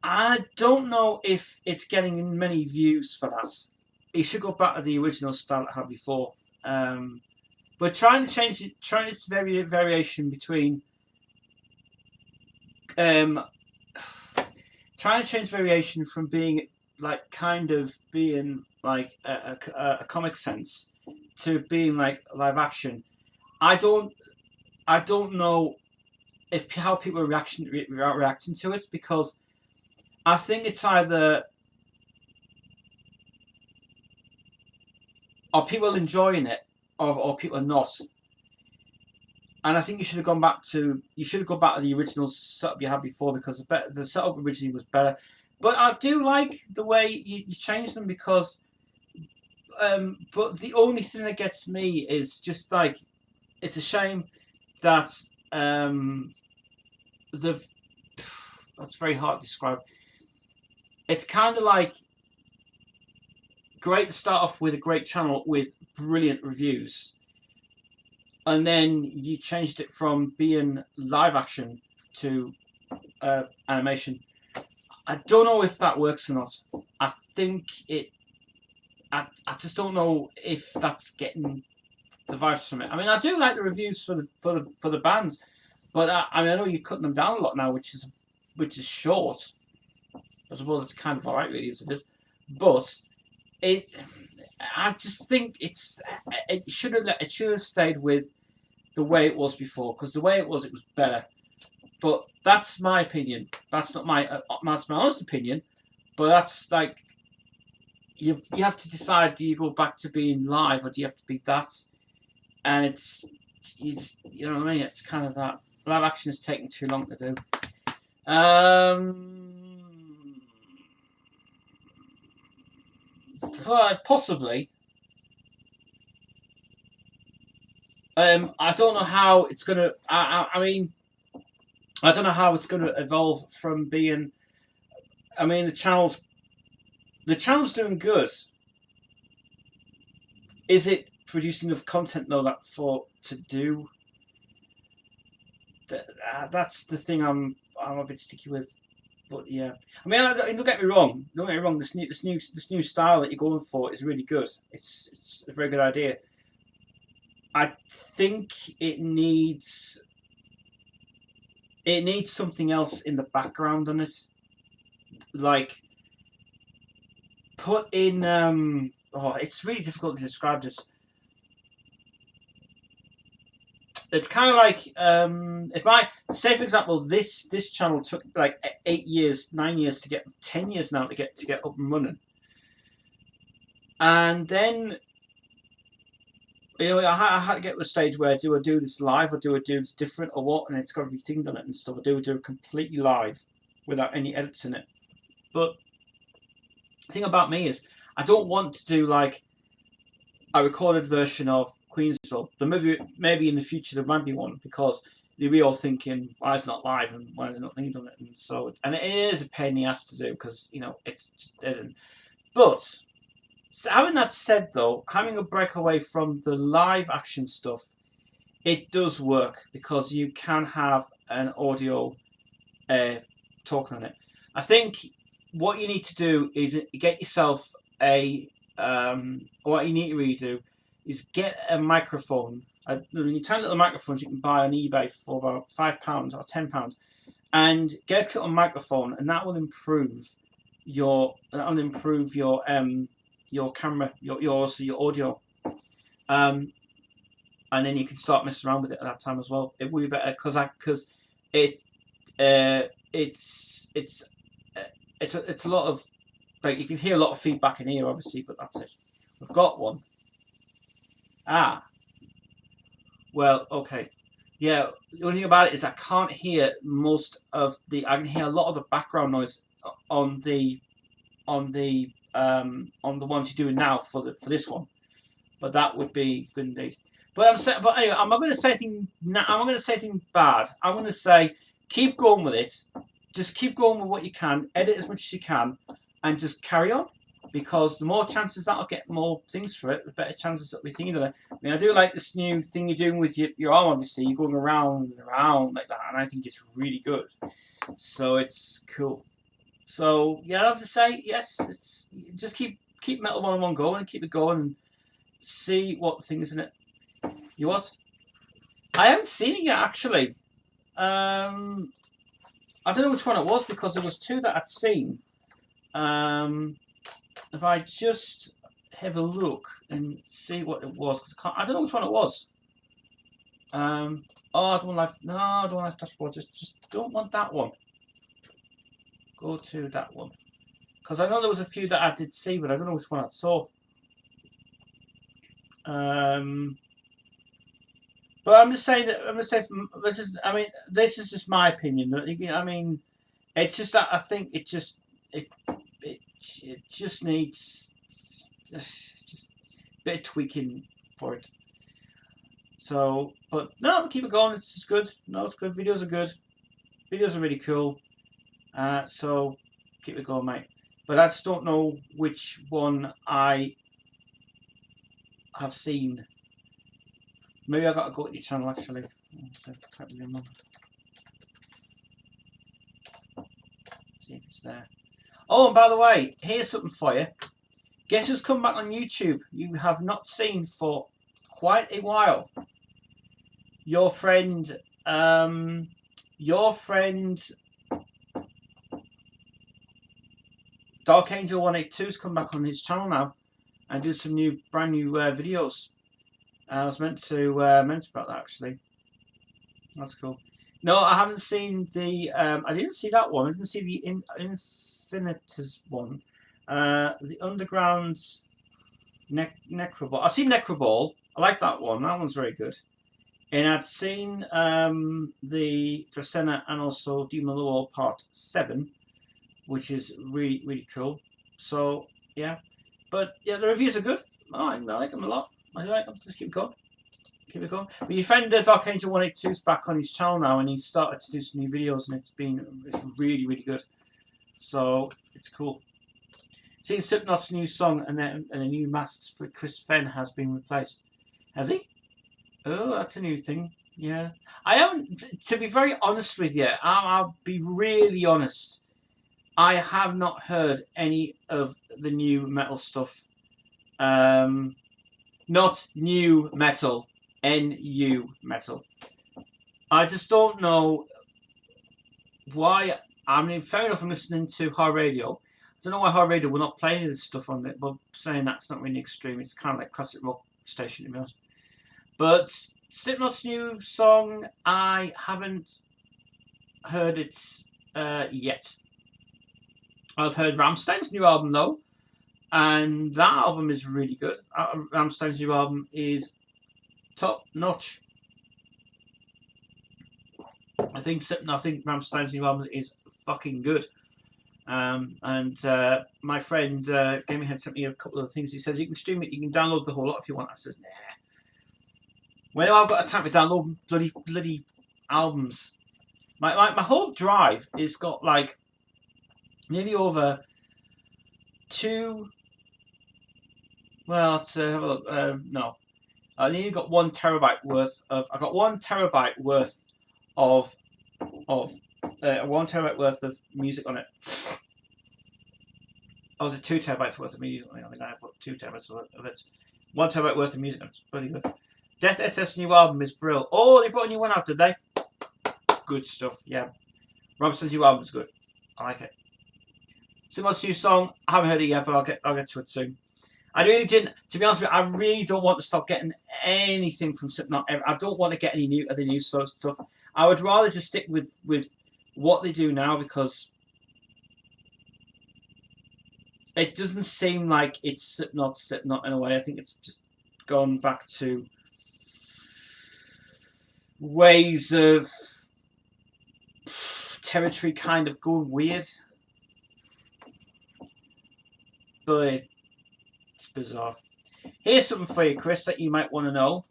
I don't know if it's getting many views for that. It should go back to the original style it had before. But trying to change variation between trying to change variation from being like kind of being like a comic sense to being like live action. I don't know if how people are reacting to it, because I think it's either are people enjoying it or people are not. And I think you should have gone back to the original setup you had before, because the setup originally was better. But I do like the way you change them because. But the only thing that gets me is just like it's a shame that the that's very hard to describe. It's kind of like great to start off with a great channel with brilliant reviews, and then you changed it from being live action to animation. I don't know if that works or not. I think it. I just don't know if that's getting the vibes from it. I mean, I do like the reviews for the bands, but I mean, I know you're cutting them down a lot now, which is short. I suppose it's kind of alright, really, as it is. But I just think it should have stayed with the way it was before, because the way it was better. But that's my opinion. That's not that's my honest opinion. But that's like you have to decide: do you go back to being live, or do you have to be that? And it's you know what I mean. It's kind of that live action is taking too long to do. Possibly. I don't know how it's gonna. I mean, I don't know how it's gonna evolve from being. I mean, the channel's doing good. Is it producing enough content though to do? That's the thing I'm a bit sticky with. But yeah, I mean, don't get me wrong. Don't get me wrong. This new style that you're going for is really good. It's a very good idea. I think it needs something else in the background on it, like put in. It's really difficult to describe this. It's kind of like if I say, for example, this channel took like 8 years, 9 years to get, 10 years now to get up and running, and then you know I had to get to a stage where do I do this live or do I do this different or what, and it's got to be themed on it and stuff. I do it completely live without any edits in it. But the thing about me is I don't want to do like a recorded version of Queensville. But maybe in the future there might be one, because you'll be all thinking, why is it not live and why is it not themed on it? And it is a pain in the ass to do, because you know it's just dead. But so having that said, though, having a breakaway from the live action stuff, it does work because you can have an audio talking on it. I think what you need to do is get yourself what you need to really do is get a microphone. You tiny little microphones you can buy on eBay for about £5 or £10, and get a little microphone, and that will improve your camera, your audio, and then you can start messing around with it at that time as well. It will be better because it's a lot of, like, you can hear a lot of feedback in here, obviously, but that's it. We've got one. Well, okay. Yeah, the only thing about it is I can't hear most of the. I can hear a lot of the background noise on the ones you're doing now for this one, but that would be good indeed. But anyway, I'm not going to say anything. I'm not going to say anything bad. I'm going to say keep going with it. Just keep going with what you can. Edit as much as you can, and just carry on. Because the more chances that'll get more things for it, the better chances that we're thinking of it. I mean, I do like this new thing you're doing with your arm, obviously. You're going around and around like that, and I think it's really good. So it's cool. So yeah, I have to say, yes, it's just keep Metal 101 going and keep it going and see what things in it. You what? I haven't seen it yet, actually. I don't know which one it was, because there was two that I'd seen. If I just have a look and see what it was, because I don't know which one it was. I don't want live dashboard. Just don't want that one. Go to that one, because I know there was a few that I did see, but I don't know which one I saw. But I'm just saying that this is just my opinion. I mean, it's just that I think it just it just needs just a bit of tweaking for it. So, but no, keep it going. It's good. No, it's good. Videos are good. Videos are really cool. So keep it going, mate. But I just don't know which one I have seen. Maybe I got to go to your channel actually. See if it's there. Oh, and by the way, here's something for you. Guess who's come back on YouTube? You have not seen for quite a while. Your friend Dark Angel 182's come back on his channel now and do some brand new videos. I was meant to about that actually. That's cool. No, I haven't seen the. I didn't see that one. I didn't see the Infinitas one. The Underground's Necroball. I've seen Necroball. I like that one. That one's very good. And I'd seen the Dracenna and also Demon of the Wall Part 7, which is really, really cool. So, yeah. But, yeah, the reviews are good. Oh, I like them a lot. I like them. Just keep going. Keep it going. But your friend Dark Angel 182 is back on his channel now, and he's started to do some new videos, and it's really, really good. So, it's cool. Seeing Slipknot's new song and a new mask for Chris Fenn has been replaced. Has he? Oh, that's a new thing. Yeah. I haven't, to be very honest with you, I'll be really honest. I have not heard any of the new metal stuff. Not new metal. NU metal. I just don't know why. I mean, fair enough, I'm listening to hard radio. I don't know why hard radio will not play any of this stuff on it, but saying that's not really extreme. It's kind of like classic rock station, to be honest. But Slipknot's new song, I haven't heard it yet. I've heard Rammstein's new album though, and that album is really good. Rammstein's new album is top notch. I think Rammstein's new album is fucking good. My friend Gaming Head sent me a couple of things. He says you can stream it, you can download the whole lot if you want. I says nah. When I've got a time to download bloody albums, my whole drive is got like nearly over 2. Well, let's have a look. No, I nearly got 1 terabyte worth of. I got 1 terabyte worth of 1 terabyte worth of music on it. Oh, was it 2 terabytes worth of music? I think I have 2 terabytes of it. 1 terabyte worth of music. It's pretty good. Death SS new album is brill. Oh, they brought a new one out, did they? Good stuff. Yeah. Robson's new album is good. I like it. Slipknot's new song. I haven't heard it yet, but I'll get to it soon. I really didn't. To be honest with you, I really don't want to stop getting anything from Slipknot. I don't want to get any other new stuff. I would rather just stick with what they do now, because it doesn't seem like it's Slipknot in a way. I think it's just gone back to ways of territory kind of going weird. But it's bizarre. Here's something for you, Chris, that you might want to know.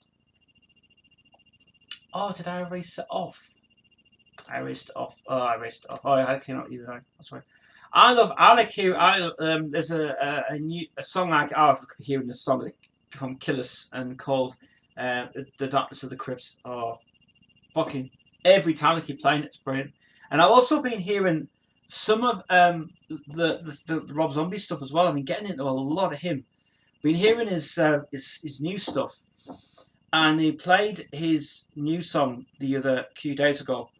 Oh, did I erase it off? I erased it off. Oh, I erased it off. Oh, I had to clean up either eye. That's right. There's a song I hearing this song from Killers and called The Darkness of the Crypt. Oh, fucking every time they keep playing it, it's brilliant. And I've also been hearing some of the Rob Zombie stuff as well. I've been getting into a lot of him. Been hearing his new stuff, and he played his new song the other few days ago.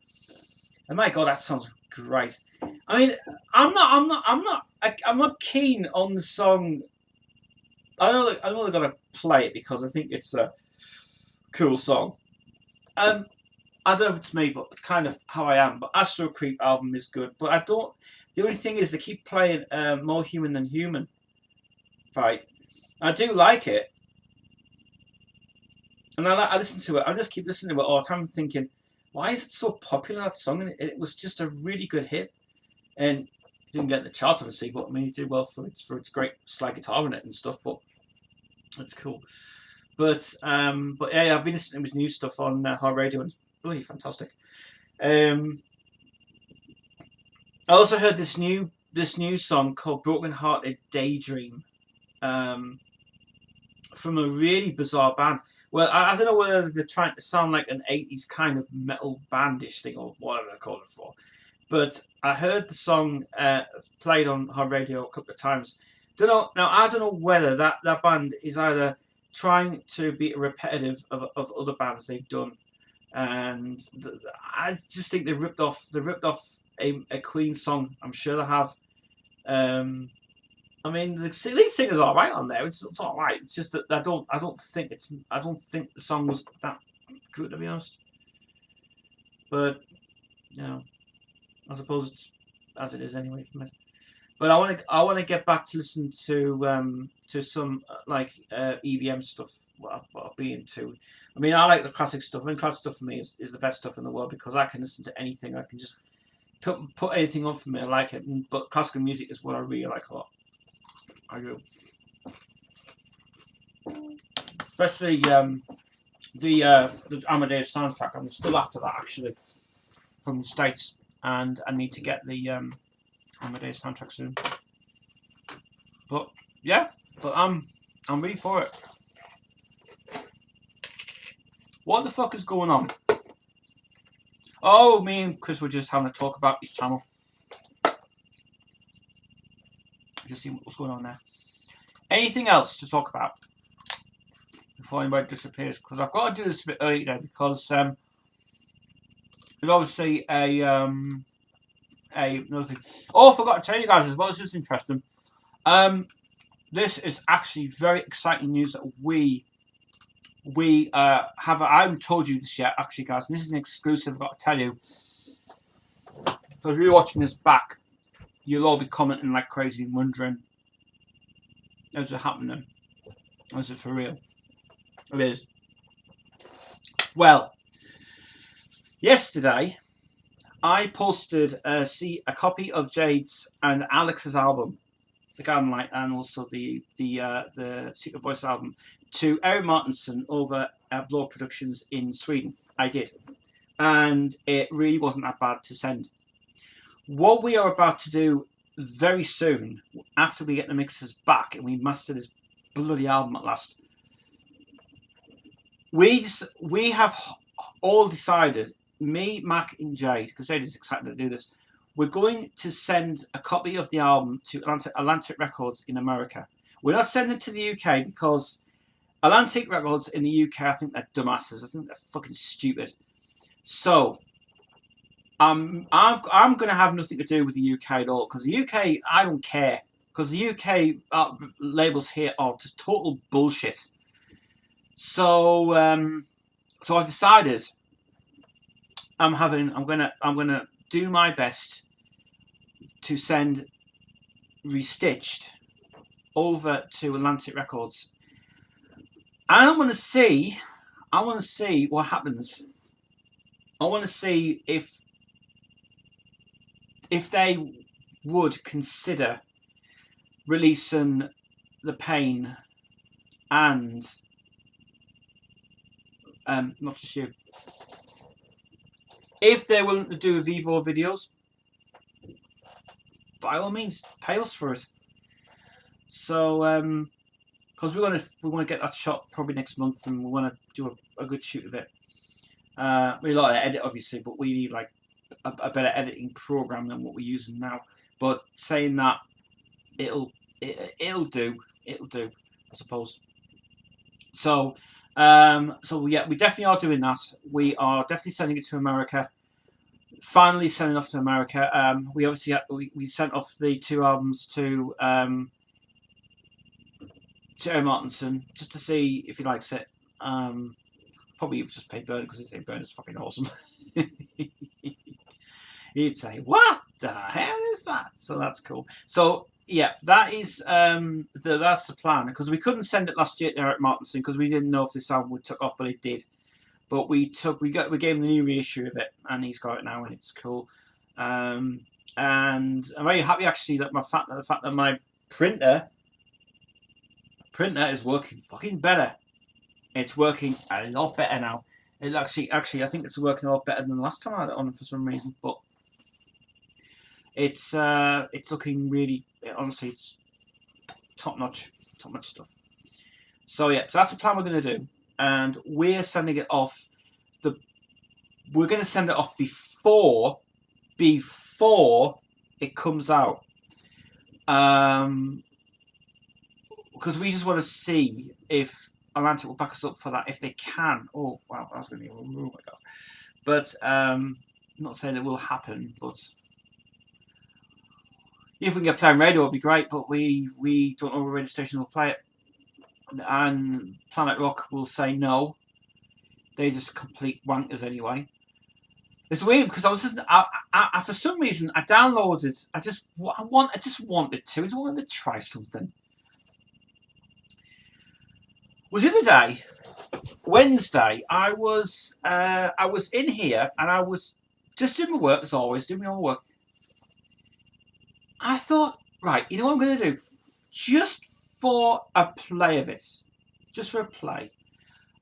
And my God, that sounds great. I mean, I'm not keen on the song. I know they're gonna play it because I think it's a cool song. I don't know if it's me, but it's kind of how I am. But Astro Creep album is good, but I don't. The only thing is they keep playing More Human Than Human. Right, I do like it, and I listen to it. I just keep listening to it all the time, thinking, why is it so popular, that song? And it was just a really good hit, and didn't get the chart obviously, but I mean, it did well for its great slide guitar in it and stuff. But it's cool. But yeah, I've been listening to his new stuff on hard radio, and it's really fantastic. I also heard this new song called "Broken Hearted Daydream" from a really bizarre band. Well, I don't know whether they're trying to sound like an 80s kind of metal bandish thing or whatever they call it for. But I heard the song played on hard radio a couple of times. Don't know now. I don't know whether that band is either trying to be repetitive of other bands they've done, and I just think they ripped off a Queen song. I'm sure they have. I mean, the lead singer's all right on there. It's all right. It's just that I don't think the song was that good, to be honest. But you know, I suppose it's as it is anyway for me. But I want to get back to listen to some like EBM stuff. What I'll be into. I mean, I like the classic stuff. I mean, classic stuff for me is the best stuff in the world because I can listen to anything. I can just put anything on for me. I like it. But classical music is what I really like a lot. I do. Especially the Amadeus soundtrack. I'm still after that actually from the States, and I need to get the Amadeus soundtrack soon. But yeah, I'm ready for it. What the fuck is going on? Oh, me and Chris were just having a talk about his channel. Just see what's going on there. Anything else to talk about before anybody disappears? Because I've got to do this a bit early today because there's obviously another thing. Oh, I forgot to tell you guys as well. It's just interesting. This is actually very exciting news that we have. I haven't told you this yet, actually, guys. And this is an exclusive. I've got to tell you. So if you're watching this back, you'll all be commenting like crazy and wondering, is it happening? Or is it for real? It is. Well, yesterday I posted a copy of Jade's and Alex's album, The Garden Light, and also the Secret Voice album, to Eric Martinson over at Blow Productions in Sweden. I did. And it really wasn't that bad to send. What we are about to do very soon, after we get the mixes back and we master this bloody album at last, we have all decided, me, Mac and Jade, because Jade is excited to do this, we're going to send a copy of the album to Atlantic Records in America. We're not sending it to the UK because Atlantic Records in the UK, I think they're dumbasses. I think they're fucking stupid. So I'm going to have nothing to do with the UK at all, because the UK, I don't care, because the UK labels here are just total bullshit. So so I've decided I'm gonna do my best to send Restitched over to Atlantic Records, and I want to see what happens. I want to see if they would consider releasing The Pain and Not Just You. If they're willing to do Vivo videos, by all means, pay us for it. So, because we want to get that shot probably next month, and we want to do a good shoot of it. We like to edit, obviously, but we need like a better editing program than what we're using now. But saying that, it'll do, I suppose. So, so yeah, we definitely are doing that. We are definitely sending it to America. Finally sending off to America. We obviously we sent off the 2 albums to Eric Martinson just to see if he likes it. Probably just pay Bernard because he thinks Bernard's fucking awesome. He'd say, "What the hell is that?" So that's cool. So yeah, that is that's the plan, because we couldn't send it last year to Eric Martinson because we didn't know if this album would take off, but it did. But we gave him the new reissue of it, and he's got it now, and it's cool. and I'm very happy actually that the fact that my printer is working fucking better. It's working a lot better now. It actually I think it's working a lot better than the last time I had it on for some reason. But it's looking really, honestly, it's top notch stuff. So yeah, so that's the plan we're going to do, and we're sending it off. We're going to send it off before it comes out, because we just want to see if Atlantic will back us up for that, if they can. Oh wow, that's going to be, oh my god. But I'm not saying it will happen, but if we can get playing radio, it'd be great. But we don't know what radio station will play it, and Planet Rock will say no. They're just complete wankers anyway. It's weird because I was just, I for some reason I downloaded. I just wanted to try something. Was the other day, Wednesday, I was in here and I was just doing my work as always, doing my own work. I thought, right, you know what I'm going to do, just for a play of it, just for a play.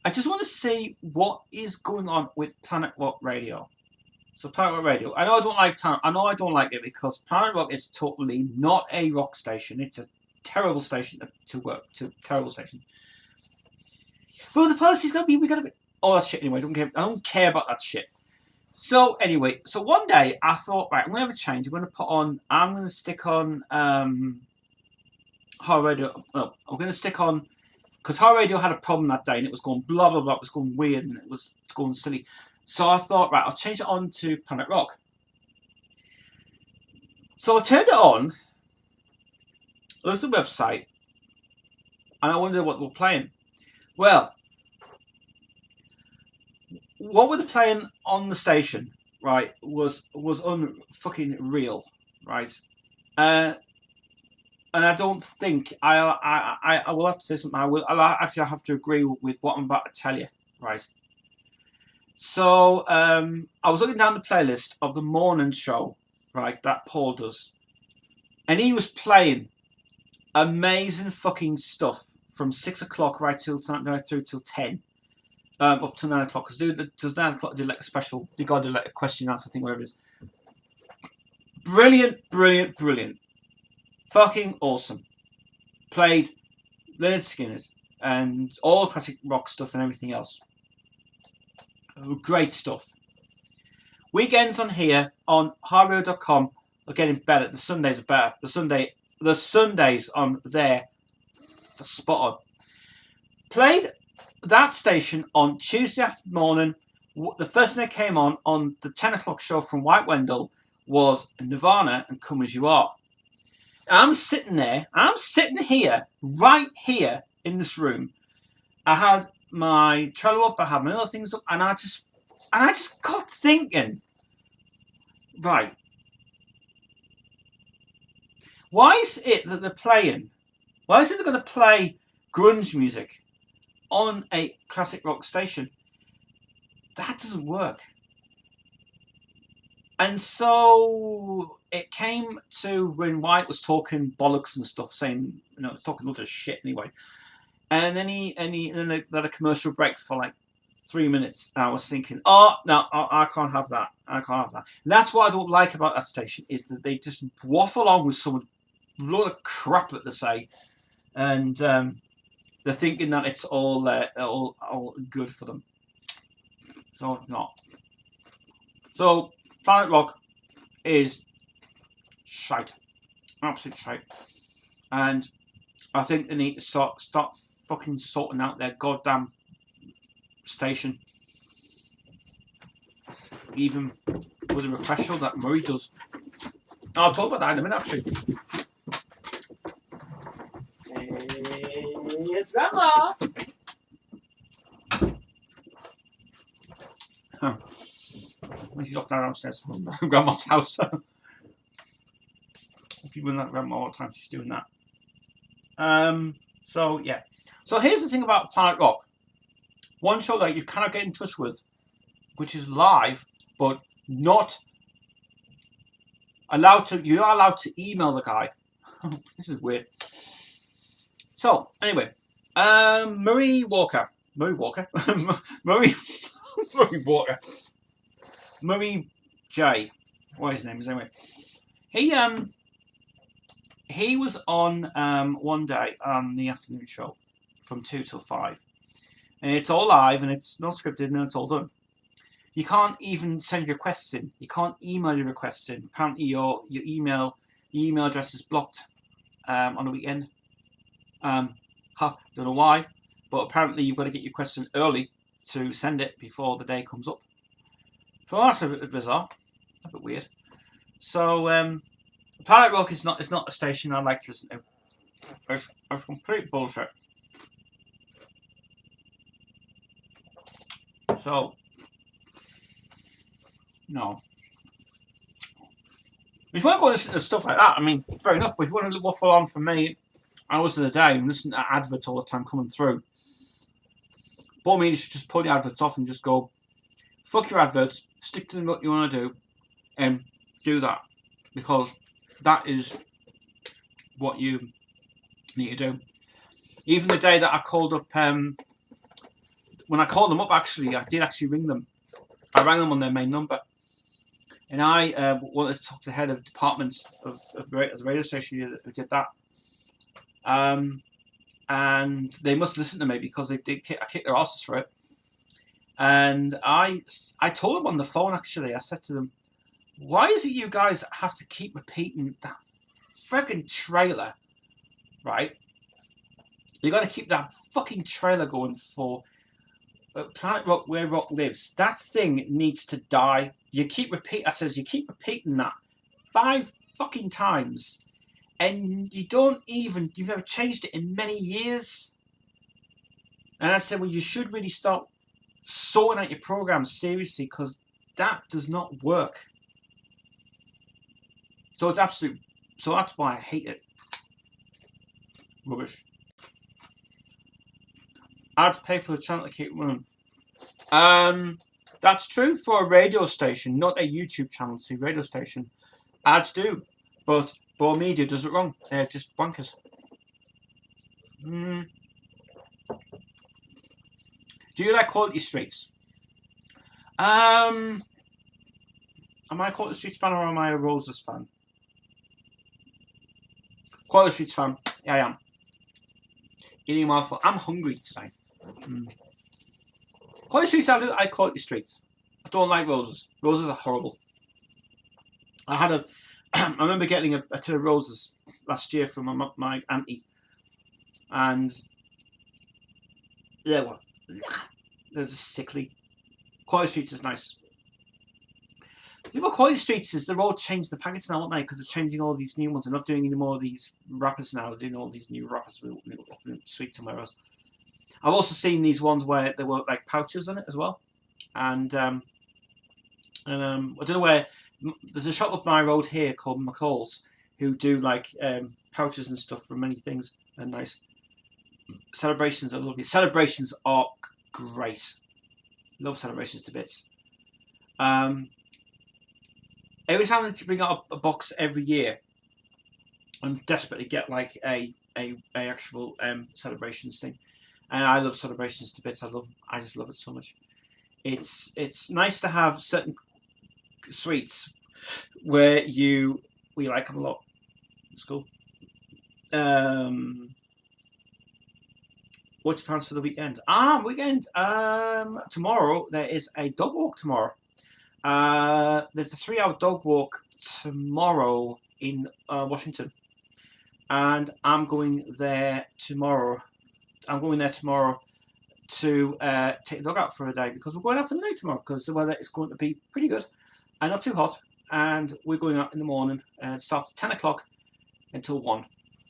I just want to see what is going on with Planet Rock Radio. So Planet Rock Radio. I know I don't like it because Planet Rock is totally not a rock station. It's a terrible station to work to. Terrible station. But the policy's gonna be all that shit anyway. I don't care about that shit. So anyway, so one day I thought, right, I'm gonna have a change. I'm gonna stick on High Radio. No, I'm gonna stick on, because High Radio had a problem that day and it was going blah blah blah. It was going weird and it was going silly. So I thought, right, I'll change it on to Planet Rock. So I turned it on, looked at the website, and I wondered what they were playing. Well, what were they playing on the station, right, was unfucking real, right? And I don't think I will have to say something. I'll actually have to agree with what I'm about to tell you, right? So I was looking down the playlist of the morning show, right, that Paul does, and he was playing amazing fucking stuff from 6 o'clock right through till 10, up to 9 o'clock. Because does 9 o'clock do like a special? You got to do like a question and answer thing, whatever it is. Brilliant, brilliant, brilliant, fucking awesome. Played Leonard Skinner and all classic rock stuff and everything else. Great stuff. Weekends on here on highroad.com are getting better. The Sundays are better. The Sundays on there for spot on. Played that station on Tuesday morning. The first thing that came on the 10 o'clock show from White Wendell was Nirvana and Come As You Are. I'm sitting here, right here in this room. I had my Trello up, I had my other things up, and I just got thinking, right, why is it that they're playing? Why is it they're going to play grunge music on a classic rock station? That doesn't work. And so it came to when White was talking bollocks and stuff, saying, talking a lot of shit anyway. And then they had a commercial break for like 3 minutes. And I was thinking, oh no, I can't have that. I can't have that. And that's what I don't like about that station, is that they just waffle on with some load of crap that they say, and they're thinking that it's all good for them. So it's not. So Planet Rock is shite, absolute shite, and I think they need to start fucking sorting out their goddamn station, even with a refresh show that Murray does. I'll talk about that in a minute, actually. It's Grandma. She's off downstairs from Grandma's house. She's doing that Grandma all the time. She's doing that. So yeah. So here's the thing about Planet Rock. One show that you cannot get in touch with, which is live, but not You're not allowed to email the guy. This is weird. So anyway, Marie Walker, Murray J, what his name is anyway. He was on one day on the afternoon show from 2 till 5, and it's all live and it's not scripted and it's all done. You can't even send requests in. You can't email your requests in. Apparently your email address is blocked on the weekend. Don't know why, but apparently you've got to get your question early to send it before the day comes up. So that's a bit bizarre, a bit weird. So Planet Rock is not a station I like to listen to. It's complete bullshit. So no. If you want to go listen to stuff like that, I mean, fair enough. But if you want to waffle on for me hours of the day and listen to adverts all the time coming through, Bore me, you should just pull the adverts off and just go, fuck your adverts, stick to what you want to do, and do that. Because that is what you need to do. Even the day that I called up, when I called them up, actually, I did actually ring them. I rang them on their main number. And I wanted to talk to the head of department of the radio station who did that. And they must listen to me because I kicked their asses for it. And I told them on the phone, actually, I said to them, why is it you guys have to keep repeating that friggin' trailer, right? You got to keep that fucking trailer going for Planet Rock, Where Rock Lives. That thing needs to die. You keep repeating that 5 fucking times, and you've never changed it in many years. And I said, well, you should really start sorting out your programs seriously, because that does not work. So it's absolute. So that's why I hate it. Rubbish. I'd pay for the channel to keep running. That's true for a radio station, not a YouTube channel. See, radio station ads do, but Bore Media does it wrong. They're just wankers. Do you like Quality Streets? Am I a Quality Streets fan or am I a Roses fan? Quality Streets fan. Yeah, I am. Eating a mouthful. I'm hungry today. Quality Streets, I like Quality Streets. I don't like Roses. Roses are horrible. I remember getting a tin of roses last year from my auntie, and they're just sickly. Quality Streets is nice. The thing about Quality Streets is they're all changed the packets now, aren't they? Because they're changing all these new ones. They're not doing any more of these wrappers now. They're doing all these new wrappers with sweet tomatoes. I've also seen these ones where there were like pouches in it as well, and I don't know where. There's a shop up my road here called McCall's who do like pouches and stuff for many things, and nice. Celebrations are lovely. Celebrations are great. Love Celebrations to bits. Every time they bring out a box every year, I'm desperate to get like a actual Celebrations thing. And I love Celebrations to bits. I just love it so much. It's nice to have certain sweets where we like them a lot. It's cool. What's your plans for the weekend? Weekend. Tomorrow there is a dog walk tomorrow. There's a 3-hour dog walk tomorrow in Washington, and I'm going there tomorrow. To take the dog out for a day, because we're going out for the day tomorrow, because the weather is going to be pretty good and not too hot, and we're going out in the morning. It starts at 10 o'clock until 1,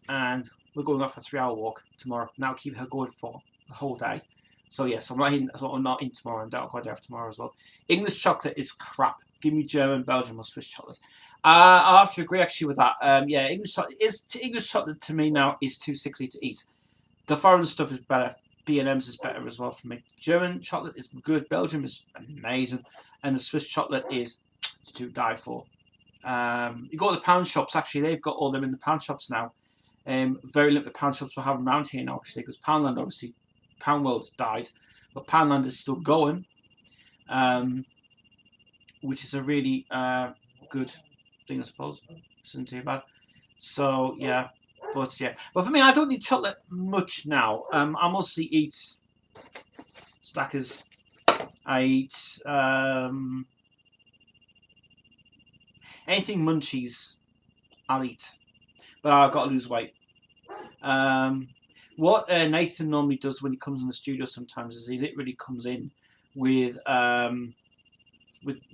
and we're going out for a 3-hour walk tomorrow. And that'll keep her going for the whole day. So yes, I'm not in tomorrow, and I'll go there tomorrow as well. English chocolate is crap. Give me German, Belgian, or Swiss chocolate. I'll have to agree actually with that. Yeah, English chocolate to me now is too sickly to eat. The foreign stuff is better. B&M's is better as well for me. German chocolate is good. Belgium is amazing, and the Swiss chocolate is to die for. You go to the pound shops. Actually, they've got all them in the pound shops now. Very limited pound shops we're having around here now, actually, because Poundland, obviously, Pound World's died, but Poundland is still going, which is a really good thing, I suppose. Isn't too bad. So yeah, but for me, I don't need chocolate much now. I mostly eat Stackers. I eat anything munchies. I'll eat, but I've got to lose weight. What Nathan normally does when he comes in the studio sometimes is he literally comes in with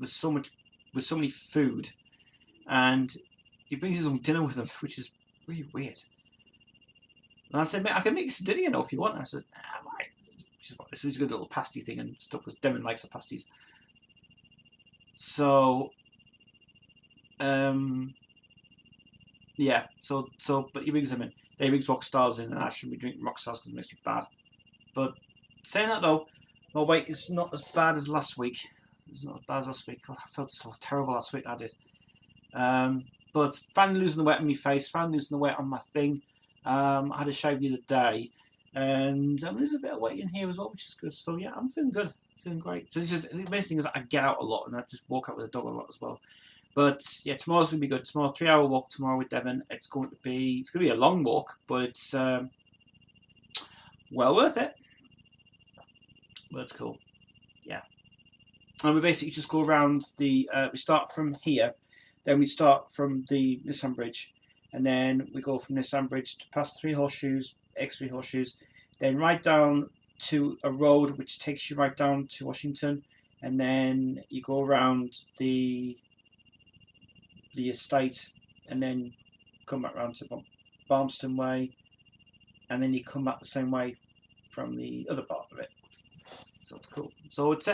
so many food, and he brings his own dinner with him, which is really weird. And I said, mate, I can make you some dinner, you know, if you want. And I said, right. This is a good little pasty thing and stuff, because Devon likes the pasties. So, yeah. But he brings them in. He brings Rockstars in, and I shouldn't be drinking Rockstars because it makes me bad. But saying that though, my weight is not as bad as last week. It's not as bad as last week. God, I felt so terrible last week. I did. But finally losing the weight on my face, finally losing the weight on my thing. I had a shave the other day, and I'm losing a bit of weight in here as well, which is good. So yeah, I'm feeling good, feeling great. So the main thing is that I get out a lot, and I just walk out with the dog a lot as well. But yeah, tomorrow's gonna be good. Tomorrow, 3-hour walk tomorrow with Devon. It's gonna be a long walk, but it's well worth it. But it's cool. Yeah, and we basically just go around the. We start from here. Then we start from the Nissan Bridge, and then we go from Nissan Bridge to past 3 horseshoes, X3 horseshoes, then right down to a road which takes you right down to Washington, and then you go around the estate, and then come back round to Barmston Way, and then you come back the same way from the other part of it. So it's cool. So it's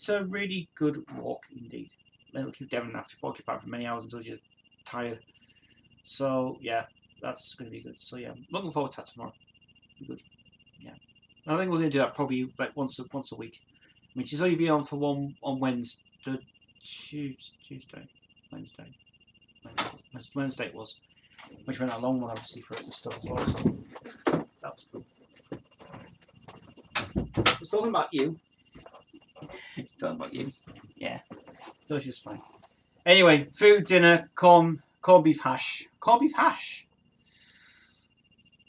a really good walk indeed. It'll keep Devon occupied for many hours until she's tired. So yeah, that's going to be good. So yeah, looking forward to that tomorrow. Be good. Yeah, I think we're going to do that probably like once a week. I mean, she's only been on for one on Wednesday, Wednesday it was, which went a long one obviously for it to stuff as well. So that was cool. I was talking about you. Talking about you. Yeah. That's just fine. Anyway, food, dinner, corned beef hash. Corned beef hash.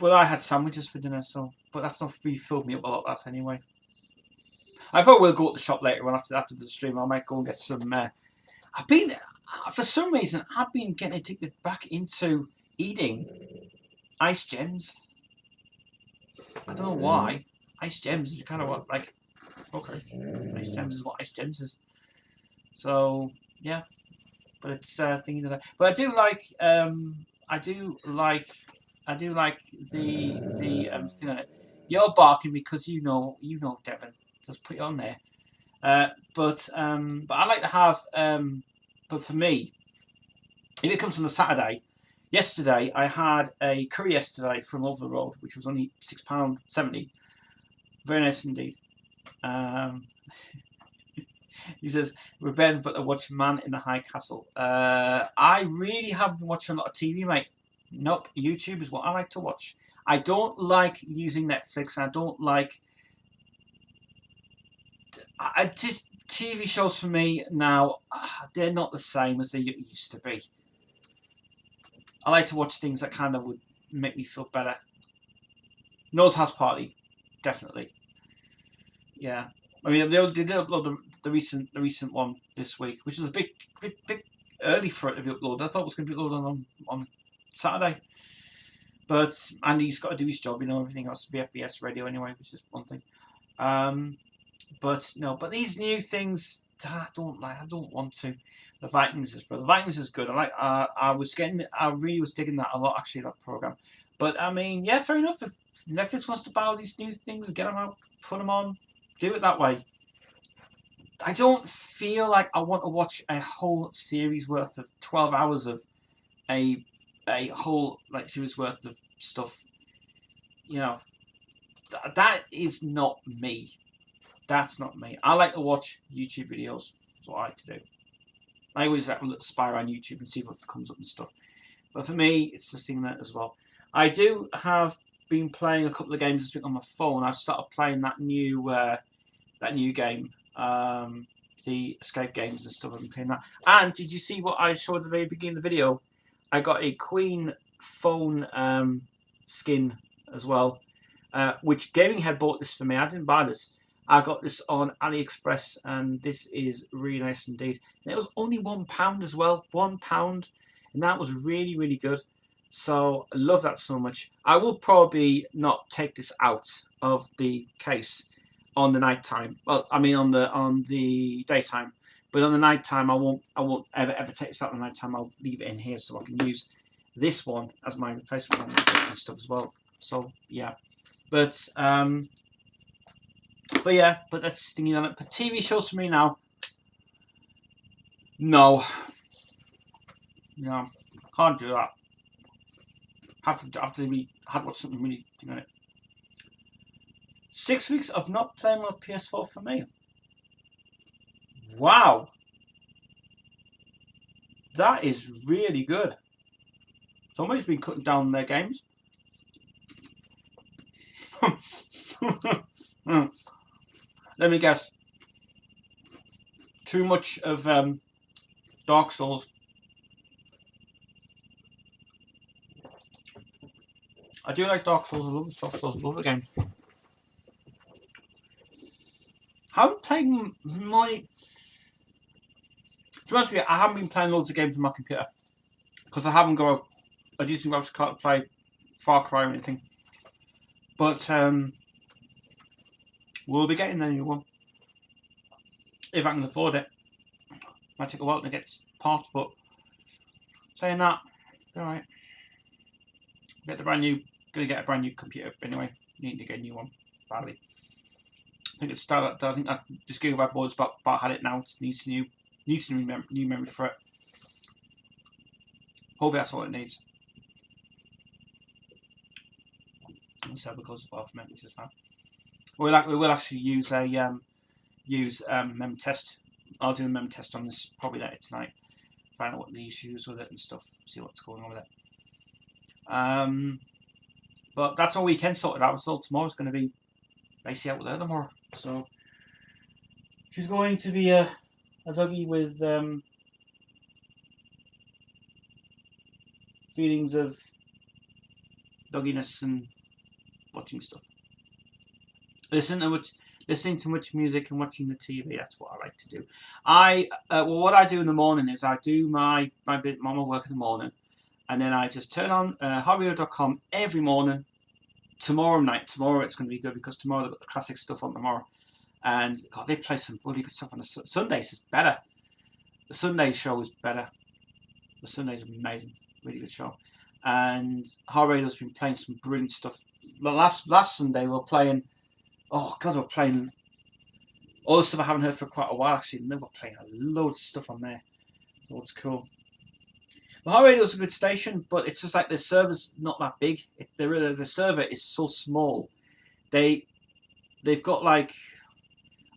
Well, I had sandwiches for dinner, so but that's not really filled me up a lot. That anyway. I probably will go to the shop later on after the stream. I might go and get some. I've been for some reason I've been getting addicted back into eating ice gems. I don't know why. Ice gems is kind of what like. Okay, ice gems is what ice gems is. So yeah, but it's thinking that. But I do like the thing on it. You're barking because you know Devon. Just put it on there. But I like to have. But for me, if it comes on a Saturday, yesterday I had a curry yesterday from over the road, which was only £6.70. Very nice indeed. He says, we're Ben, but I watch Man in the High Castle. I really haven't been watching a lot of TV, mate. Nope, YouTube is what I like to watch. I don't like using Netflix. I don't like... just TV shows for me now, they're not the same as they used to be. I like to watch things that kind of would make me feel better. Noah's House Party, definitely. Yeah. I mean, they did upload the recent one this week, which was a bit early for it to be uploaded. I thought it was going to be uploaded on Saturday, but Andy's got to do his job, you know. Everything else to be FBS radio anyway, which is one thing. But no, but these new things I don't like. I don't want to. The Vikings is good. I like. I really was digging that a lot actually, that program. But I mean, yeah, fair enough. If Netflix wants to buy all these new things, get them out, put them on. Do it that way. I don't feel like I want to watch a whole series worth of 12 hours of a whole series worth of stuff. You know, that is not me. That's not me. I like to watch YouTube videos. That's what I like to do. I always spy around YouTube and see what comes up and stuff. But for me, it's just seeing that as well. I do have been playing a couple of games this week on my phone. I've started playing that new game, the escape games and stuff. I've been playing that. And did you see what I showed at the very beginning of the video? I got a Queen phone skin as well, which Gaming Head bought this for me. I didn't buy this. I got this on AliExpress, and this is really nice indeed. And it was only £1 as well, £1, and that was really, really good. So I love that so much. I will probably not take this out of the case on the night time. Well, I mean on the daytime, but on the night time I won't ever take this out on the night time. I'll leave it in here so I can use this one as my replacement one and stuff as well. So yeah, but yeah, but that's stinging on it. But TV shows for me now, no, can't do that. Have to watch something really on it. 6 weeks of not playing on PS4 for me. Wow, that is really good. Somebody's been cutting down their games. Let me guess. Too much of Dark Souls. I do like Dark Souls. I love Dark Souls. I love the games. I haven't played my... To be honest with you, I haven't been playing loads of games on my computer because I haven't got a decent graphics card to play Far Cry or anything. But we'll be getting the new one if I can afford it. Might take a while to get parts, but saying that, alright. Gonna get a brand new computer anyway. Need to get a new one badly. I think it's started. I think this gigabyte board's about had it now. It needs new memory for it. Hopefully that's all it needs. And so because well for me, which is fine. We will actually use a mem test. I'll do a mem test on this probably later tonight. Find out what the issues with it and stuff. See what's going on with it. But that's all weekend sorted out. So tomorrow's going to be basically out with her tomorrow. So she's going to be a doggy with feelings of dogginess and watching stuff. Listening to much music and watching the TV. That's what I like to do. Well, what I do in the morning is I do my bit mama work in the morning, and then I just turn on hotradio.com every morning. Tomorrow it's going to be good because tomorrow they've got the classic stuff on tomorrow, and God, they play some really good stuff on the Sundays. Is better. The Sunday show is better. The Sunday's amazing, really good show, and Hot Radio's been playing some brilliant stuff. Last Sunday we were playing. Oh God, we're playing all the stuff I haven't heard for quite a while. Actually, they were playing a load of stuff on there. So it's cool. The Hot Radio's a good station, but it's just like the server's not that big. The server is so small. They've got like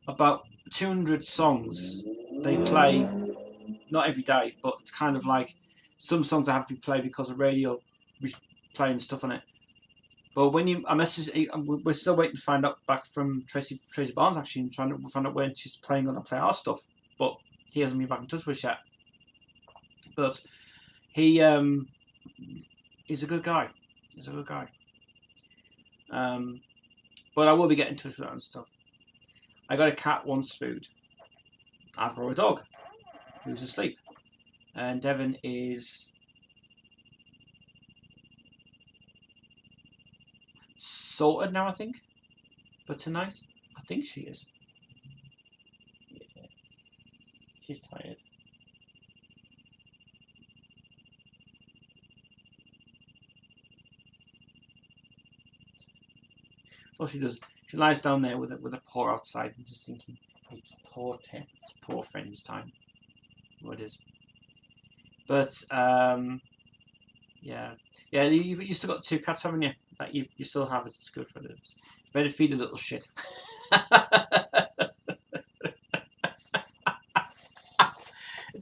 about 200 songs they play, not every day, but it's kind of like some songs have to be played because of radio playing stuff on it. But when we're still waiting to find out back from Tracy Barnes actually, and trying to find out when she's going to play our stuff. But he hasn't been back in touch with us yet. But he's a good guy. He's a good guy. But I will be getting in touch with that and stuff. I got a cat wants food. I've got a dog who's asleep, and Devon is sorted now, I think, for tonight. I think she is. Yeah. She's tired. So she does. She lies down there with a paw outside and just thinking, it's poor friend's time. What it is. But yeah. You still got 2 cats, haven't you? That you still have it. It's good for them. Better feed a little shit.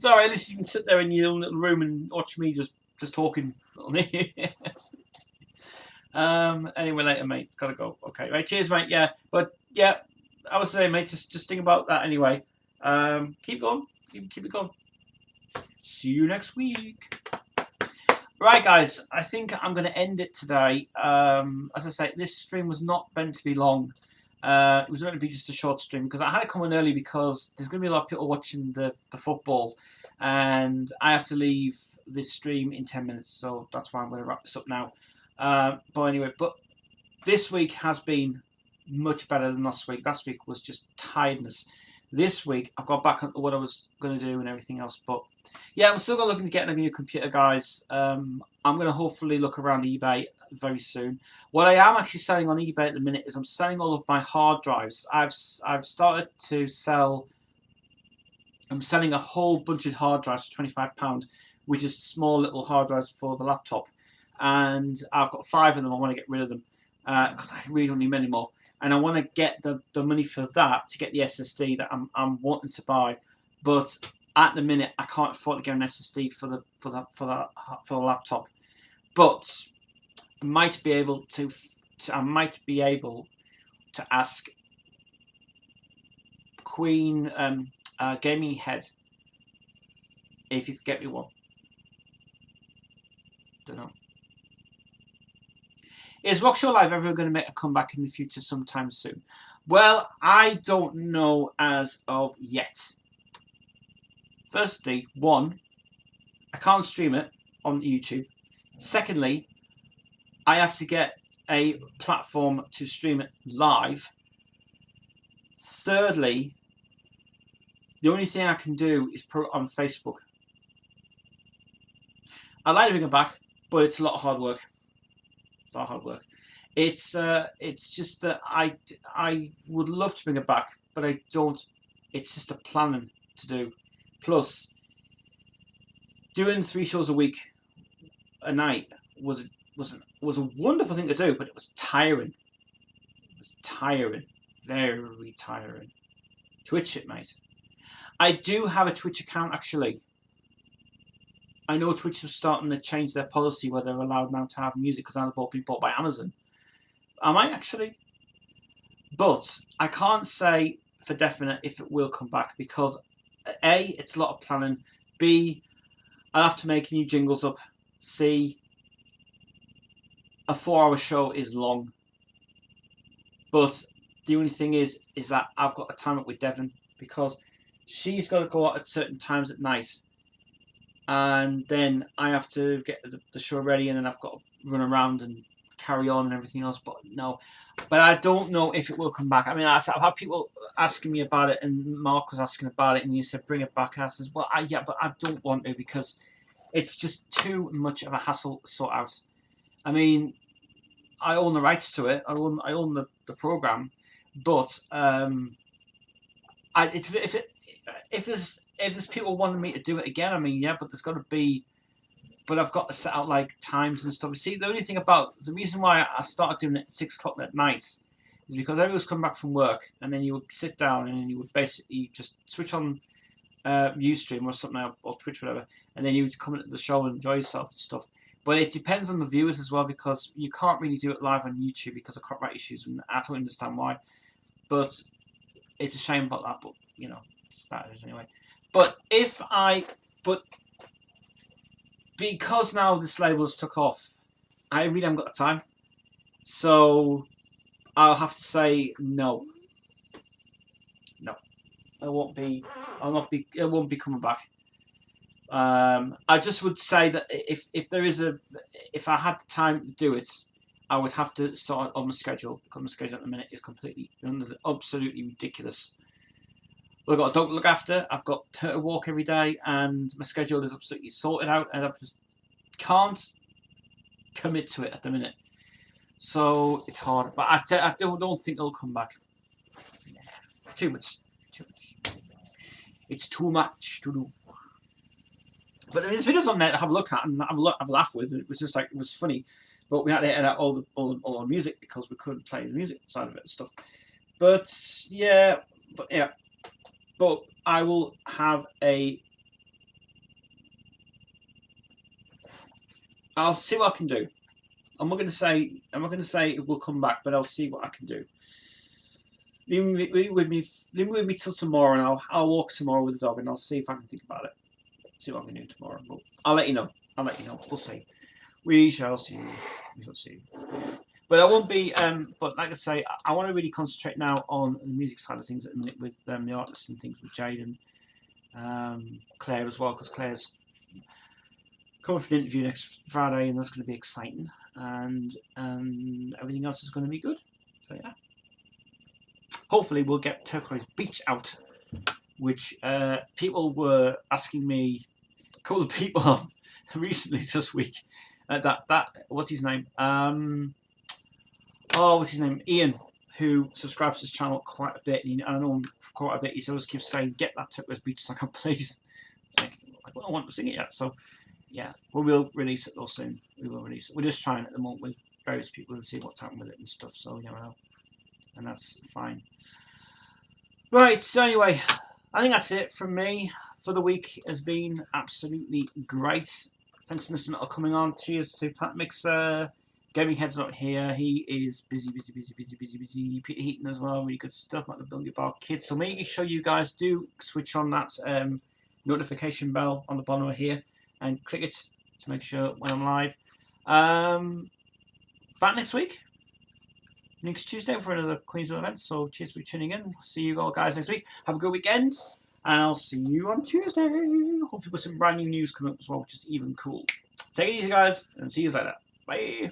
It's alright, at least you can sit there in your own little room and watch me just talking. Anyway, later, mate. Gotta go. Okay, right. Cheers, mate. Yeah, but yeah, I would say, mate, just think about that anyway. Keep going. Keep it going. See you next week. Right, guys. I think I'm going to end it today. As I say, this stream was not meant to be long. It was meant to be just a short stream because I had to come in early because there's going to be a lot of people watching the football, and I have to leave this stream in 10 minutes. So that's why I'm going to wrap this up now. But anyway, this week has been much better than last week. Last week was just tiredness. This week I've got back onto what I was going to do and everything else. But yeah, I'm still looking to get a new computer, guys. I'm going to hopefully look around eBay very soon. What I am actually selling on eBay at the minute is I'm selling all of my hard drives. I've started to sell. I'm selling a whole bunch of hard drives for £25, which is small little hard drives for the laptop. And I've got 5 of them. I want to get rid of them because I really don't need many more. And I want to get the money for that to get the SSD that I'm wanting to buy. But at the minute, I can't afford to get an SSD for the laptop. But I might be able to ask Queen Gaming Head if you could get me one. Don't know. Is Rockshow Live ever going to make a comeback in the future sometime soon? Well, I don't know as of yet. Firstly, one, I can't stream it on YouTube. Secondly, I have to get a platform to stream it live. Thirdly, the only thing I can do is put it on Facebook. I'd like to bring it back, but it's a lot of hard work. It's a lot of hard work. It's just that I would love to bring it back, but I don't. It's just a planning to do. Plus, doing 3 shows a week, a night was a wonderful thing to do, but it was tiring. It was tiring, very tiring. Twitch it, mate. I do have a Twitch account actually. I know Twitch is starting to change their policy where they're allowed now to have music because they're being bought by Amazon. I might actually. But I can't say for definite if it will come back because A, it's a lot of planning. B, I'll have to make new jingles up. C, a 4-hour show is long. But the only thing is that I've got to time it with Devon because she's got to go out at certain times at night. And then I have to get the show ready, and then I've got to run around and carry on and everything else. But no, but I don't know if it will come back. I mean, I've had people asking me about it, and Mark was asking about it, and you said bring it back. And I says, well, yeah, but I don't want to because it's just too much of a hassle to sort out. I mean, I own the rights to it. I own the program, but if there's people wanting me to do it again, I mean, yeah, but there's got to be. But I've got to set out like times and stuff. You see, the only thing about the reason why I started doing it at 6 o'clock at night is because everyone's come back from work, and then you would sit down and then you would basically just switch on Ustream or something or Twitch, whatever, and then you would come into the show and enjoy yourself and stuff. But it depends on the viewers as well because you can't really do it live on YouTube because of copyright issues, and I don't understand why. But it's a shame about that. But you know, it's that is anyway. But because now this label's took off, I really haven't got the time. So I'll have to say no. No. It won't be coming back. I just would say that if I had the time to do it, I would have to start on my schedule. Because my schedule at the minute is completely absolutely ridiculous. I've got a dog to look after, I've got to walk every day, and my schedule is absolutely sorted out, and I just can't commit to it at the minute. So it's hard, but I don't think it'll come back. Yeah, too much. It's too much to do. But there's videos on there to have a look at and have a laugh with. It was just like, it was funny, but we had to edit out all our music because we couldn't play the music side of it and stuff. But yeah. But I will have a I'll see what I can do. I'm not going to say it will come back, but I'll see what I can do. Leave with me till tomorrow, and I'll walk tomorrow with the dog, and I'll see if I can think about it. See what I can do tomorrow. But I'll let you know. We'll see. We shall see. We shall see. But I won't be. But like I say, I want to really concentrate now on the music side of things at the minute with the artists and things with Jade and Claire as well, because Claire's coming for an interview next Friday, and that's going to be exciting. And everything else is going to be good. So yeah. Hopefully we'll get Turquoise Beach out, which people were asking me. A couple of people recently this week. What's his name? What's his name? Ian, who subscribes to his channel quite a bit. And I know him for quite a bit. He always keeps saying, "Get that Turquoise Beach song, please." It's like, I don't want to sing it yet. So yeah, we will release it though soon. We will release it. We're just trying at the moment with various people to see what's happening with it and stuff. So you know, and that's fine. Right. So anyway, I think that's it from me for the week. Has been absolutely great. Thanks, Mr. Metal, coming on. Cheers to Plant Mixer. Gaming Head's not here. He is busy. Peter Heaton as well. Really good stuff. Like the Building Bar Kids. So make sure you guys do switch on that notification bell on the bottom of here and click it to make sure when I'm live. Back next week. Next Tuesday for another Queensville event. So cheers for tuning in. See you all guys next week. Have a good weekend. And I'll see you on Tuesday. Hopefully with some brand new news coming up as well, which is even cool. Take it easy, guys, and see you later. Bye.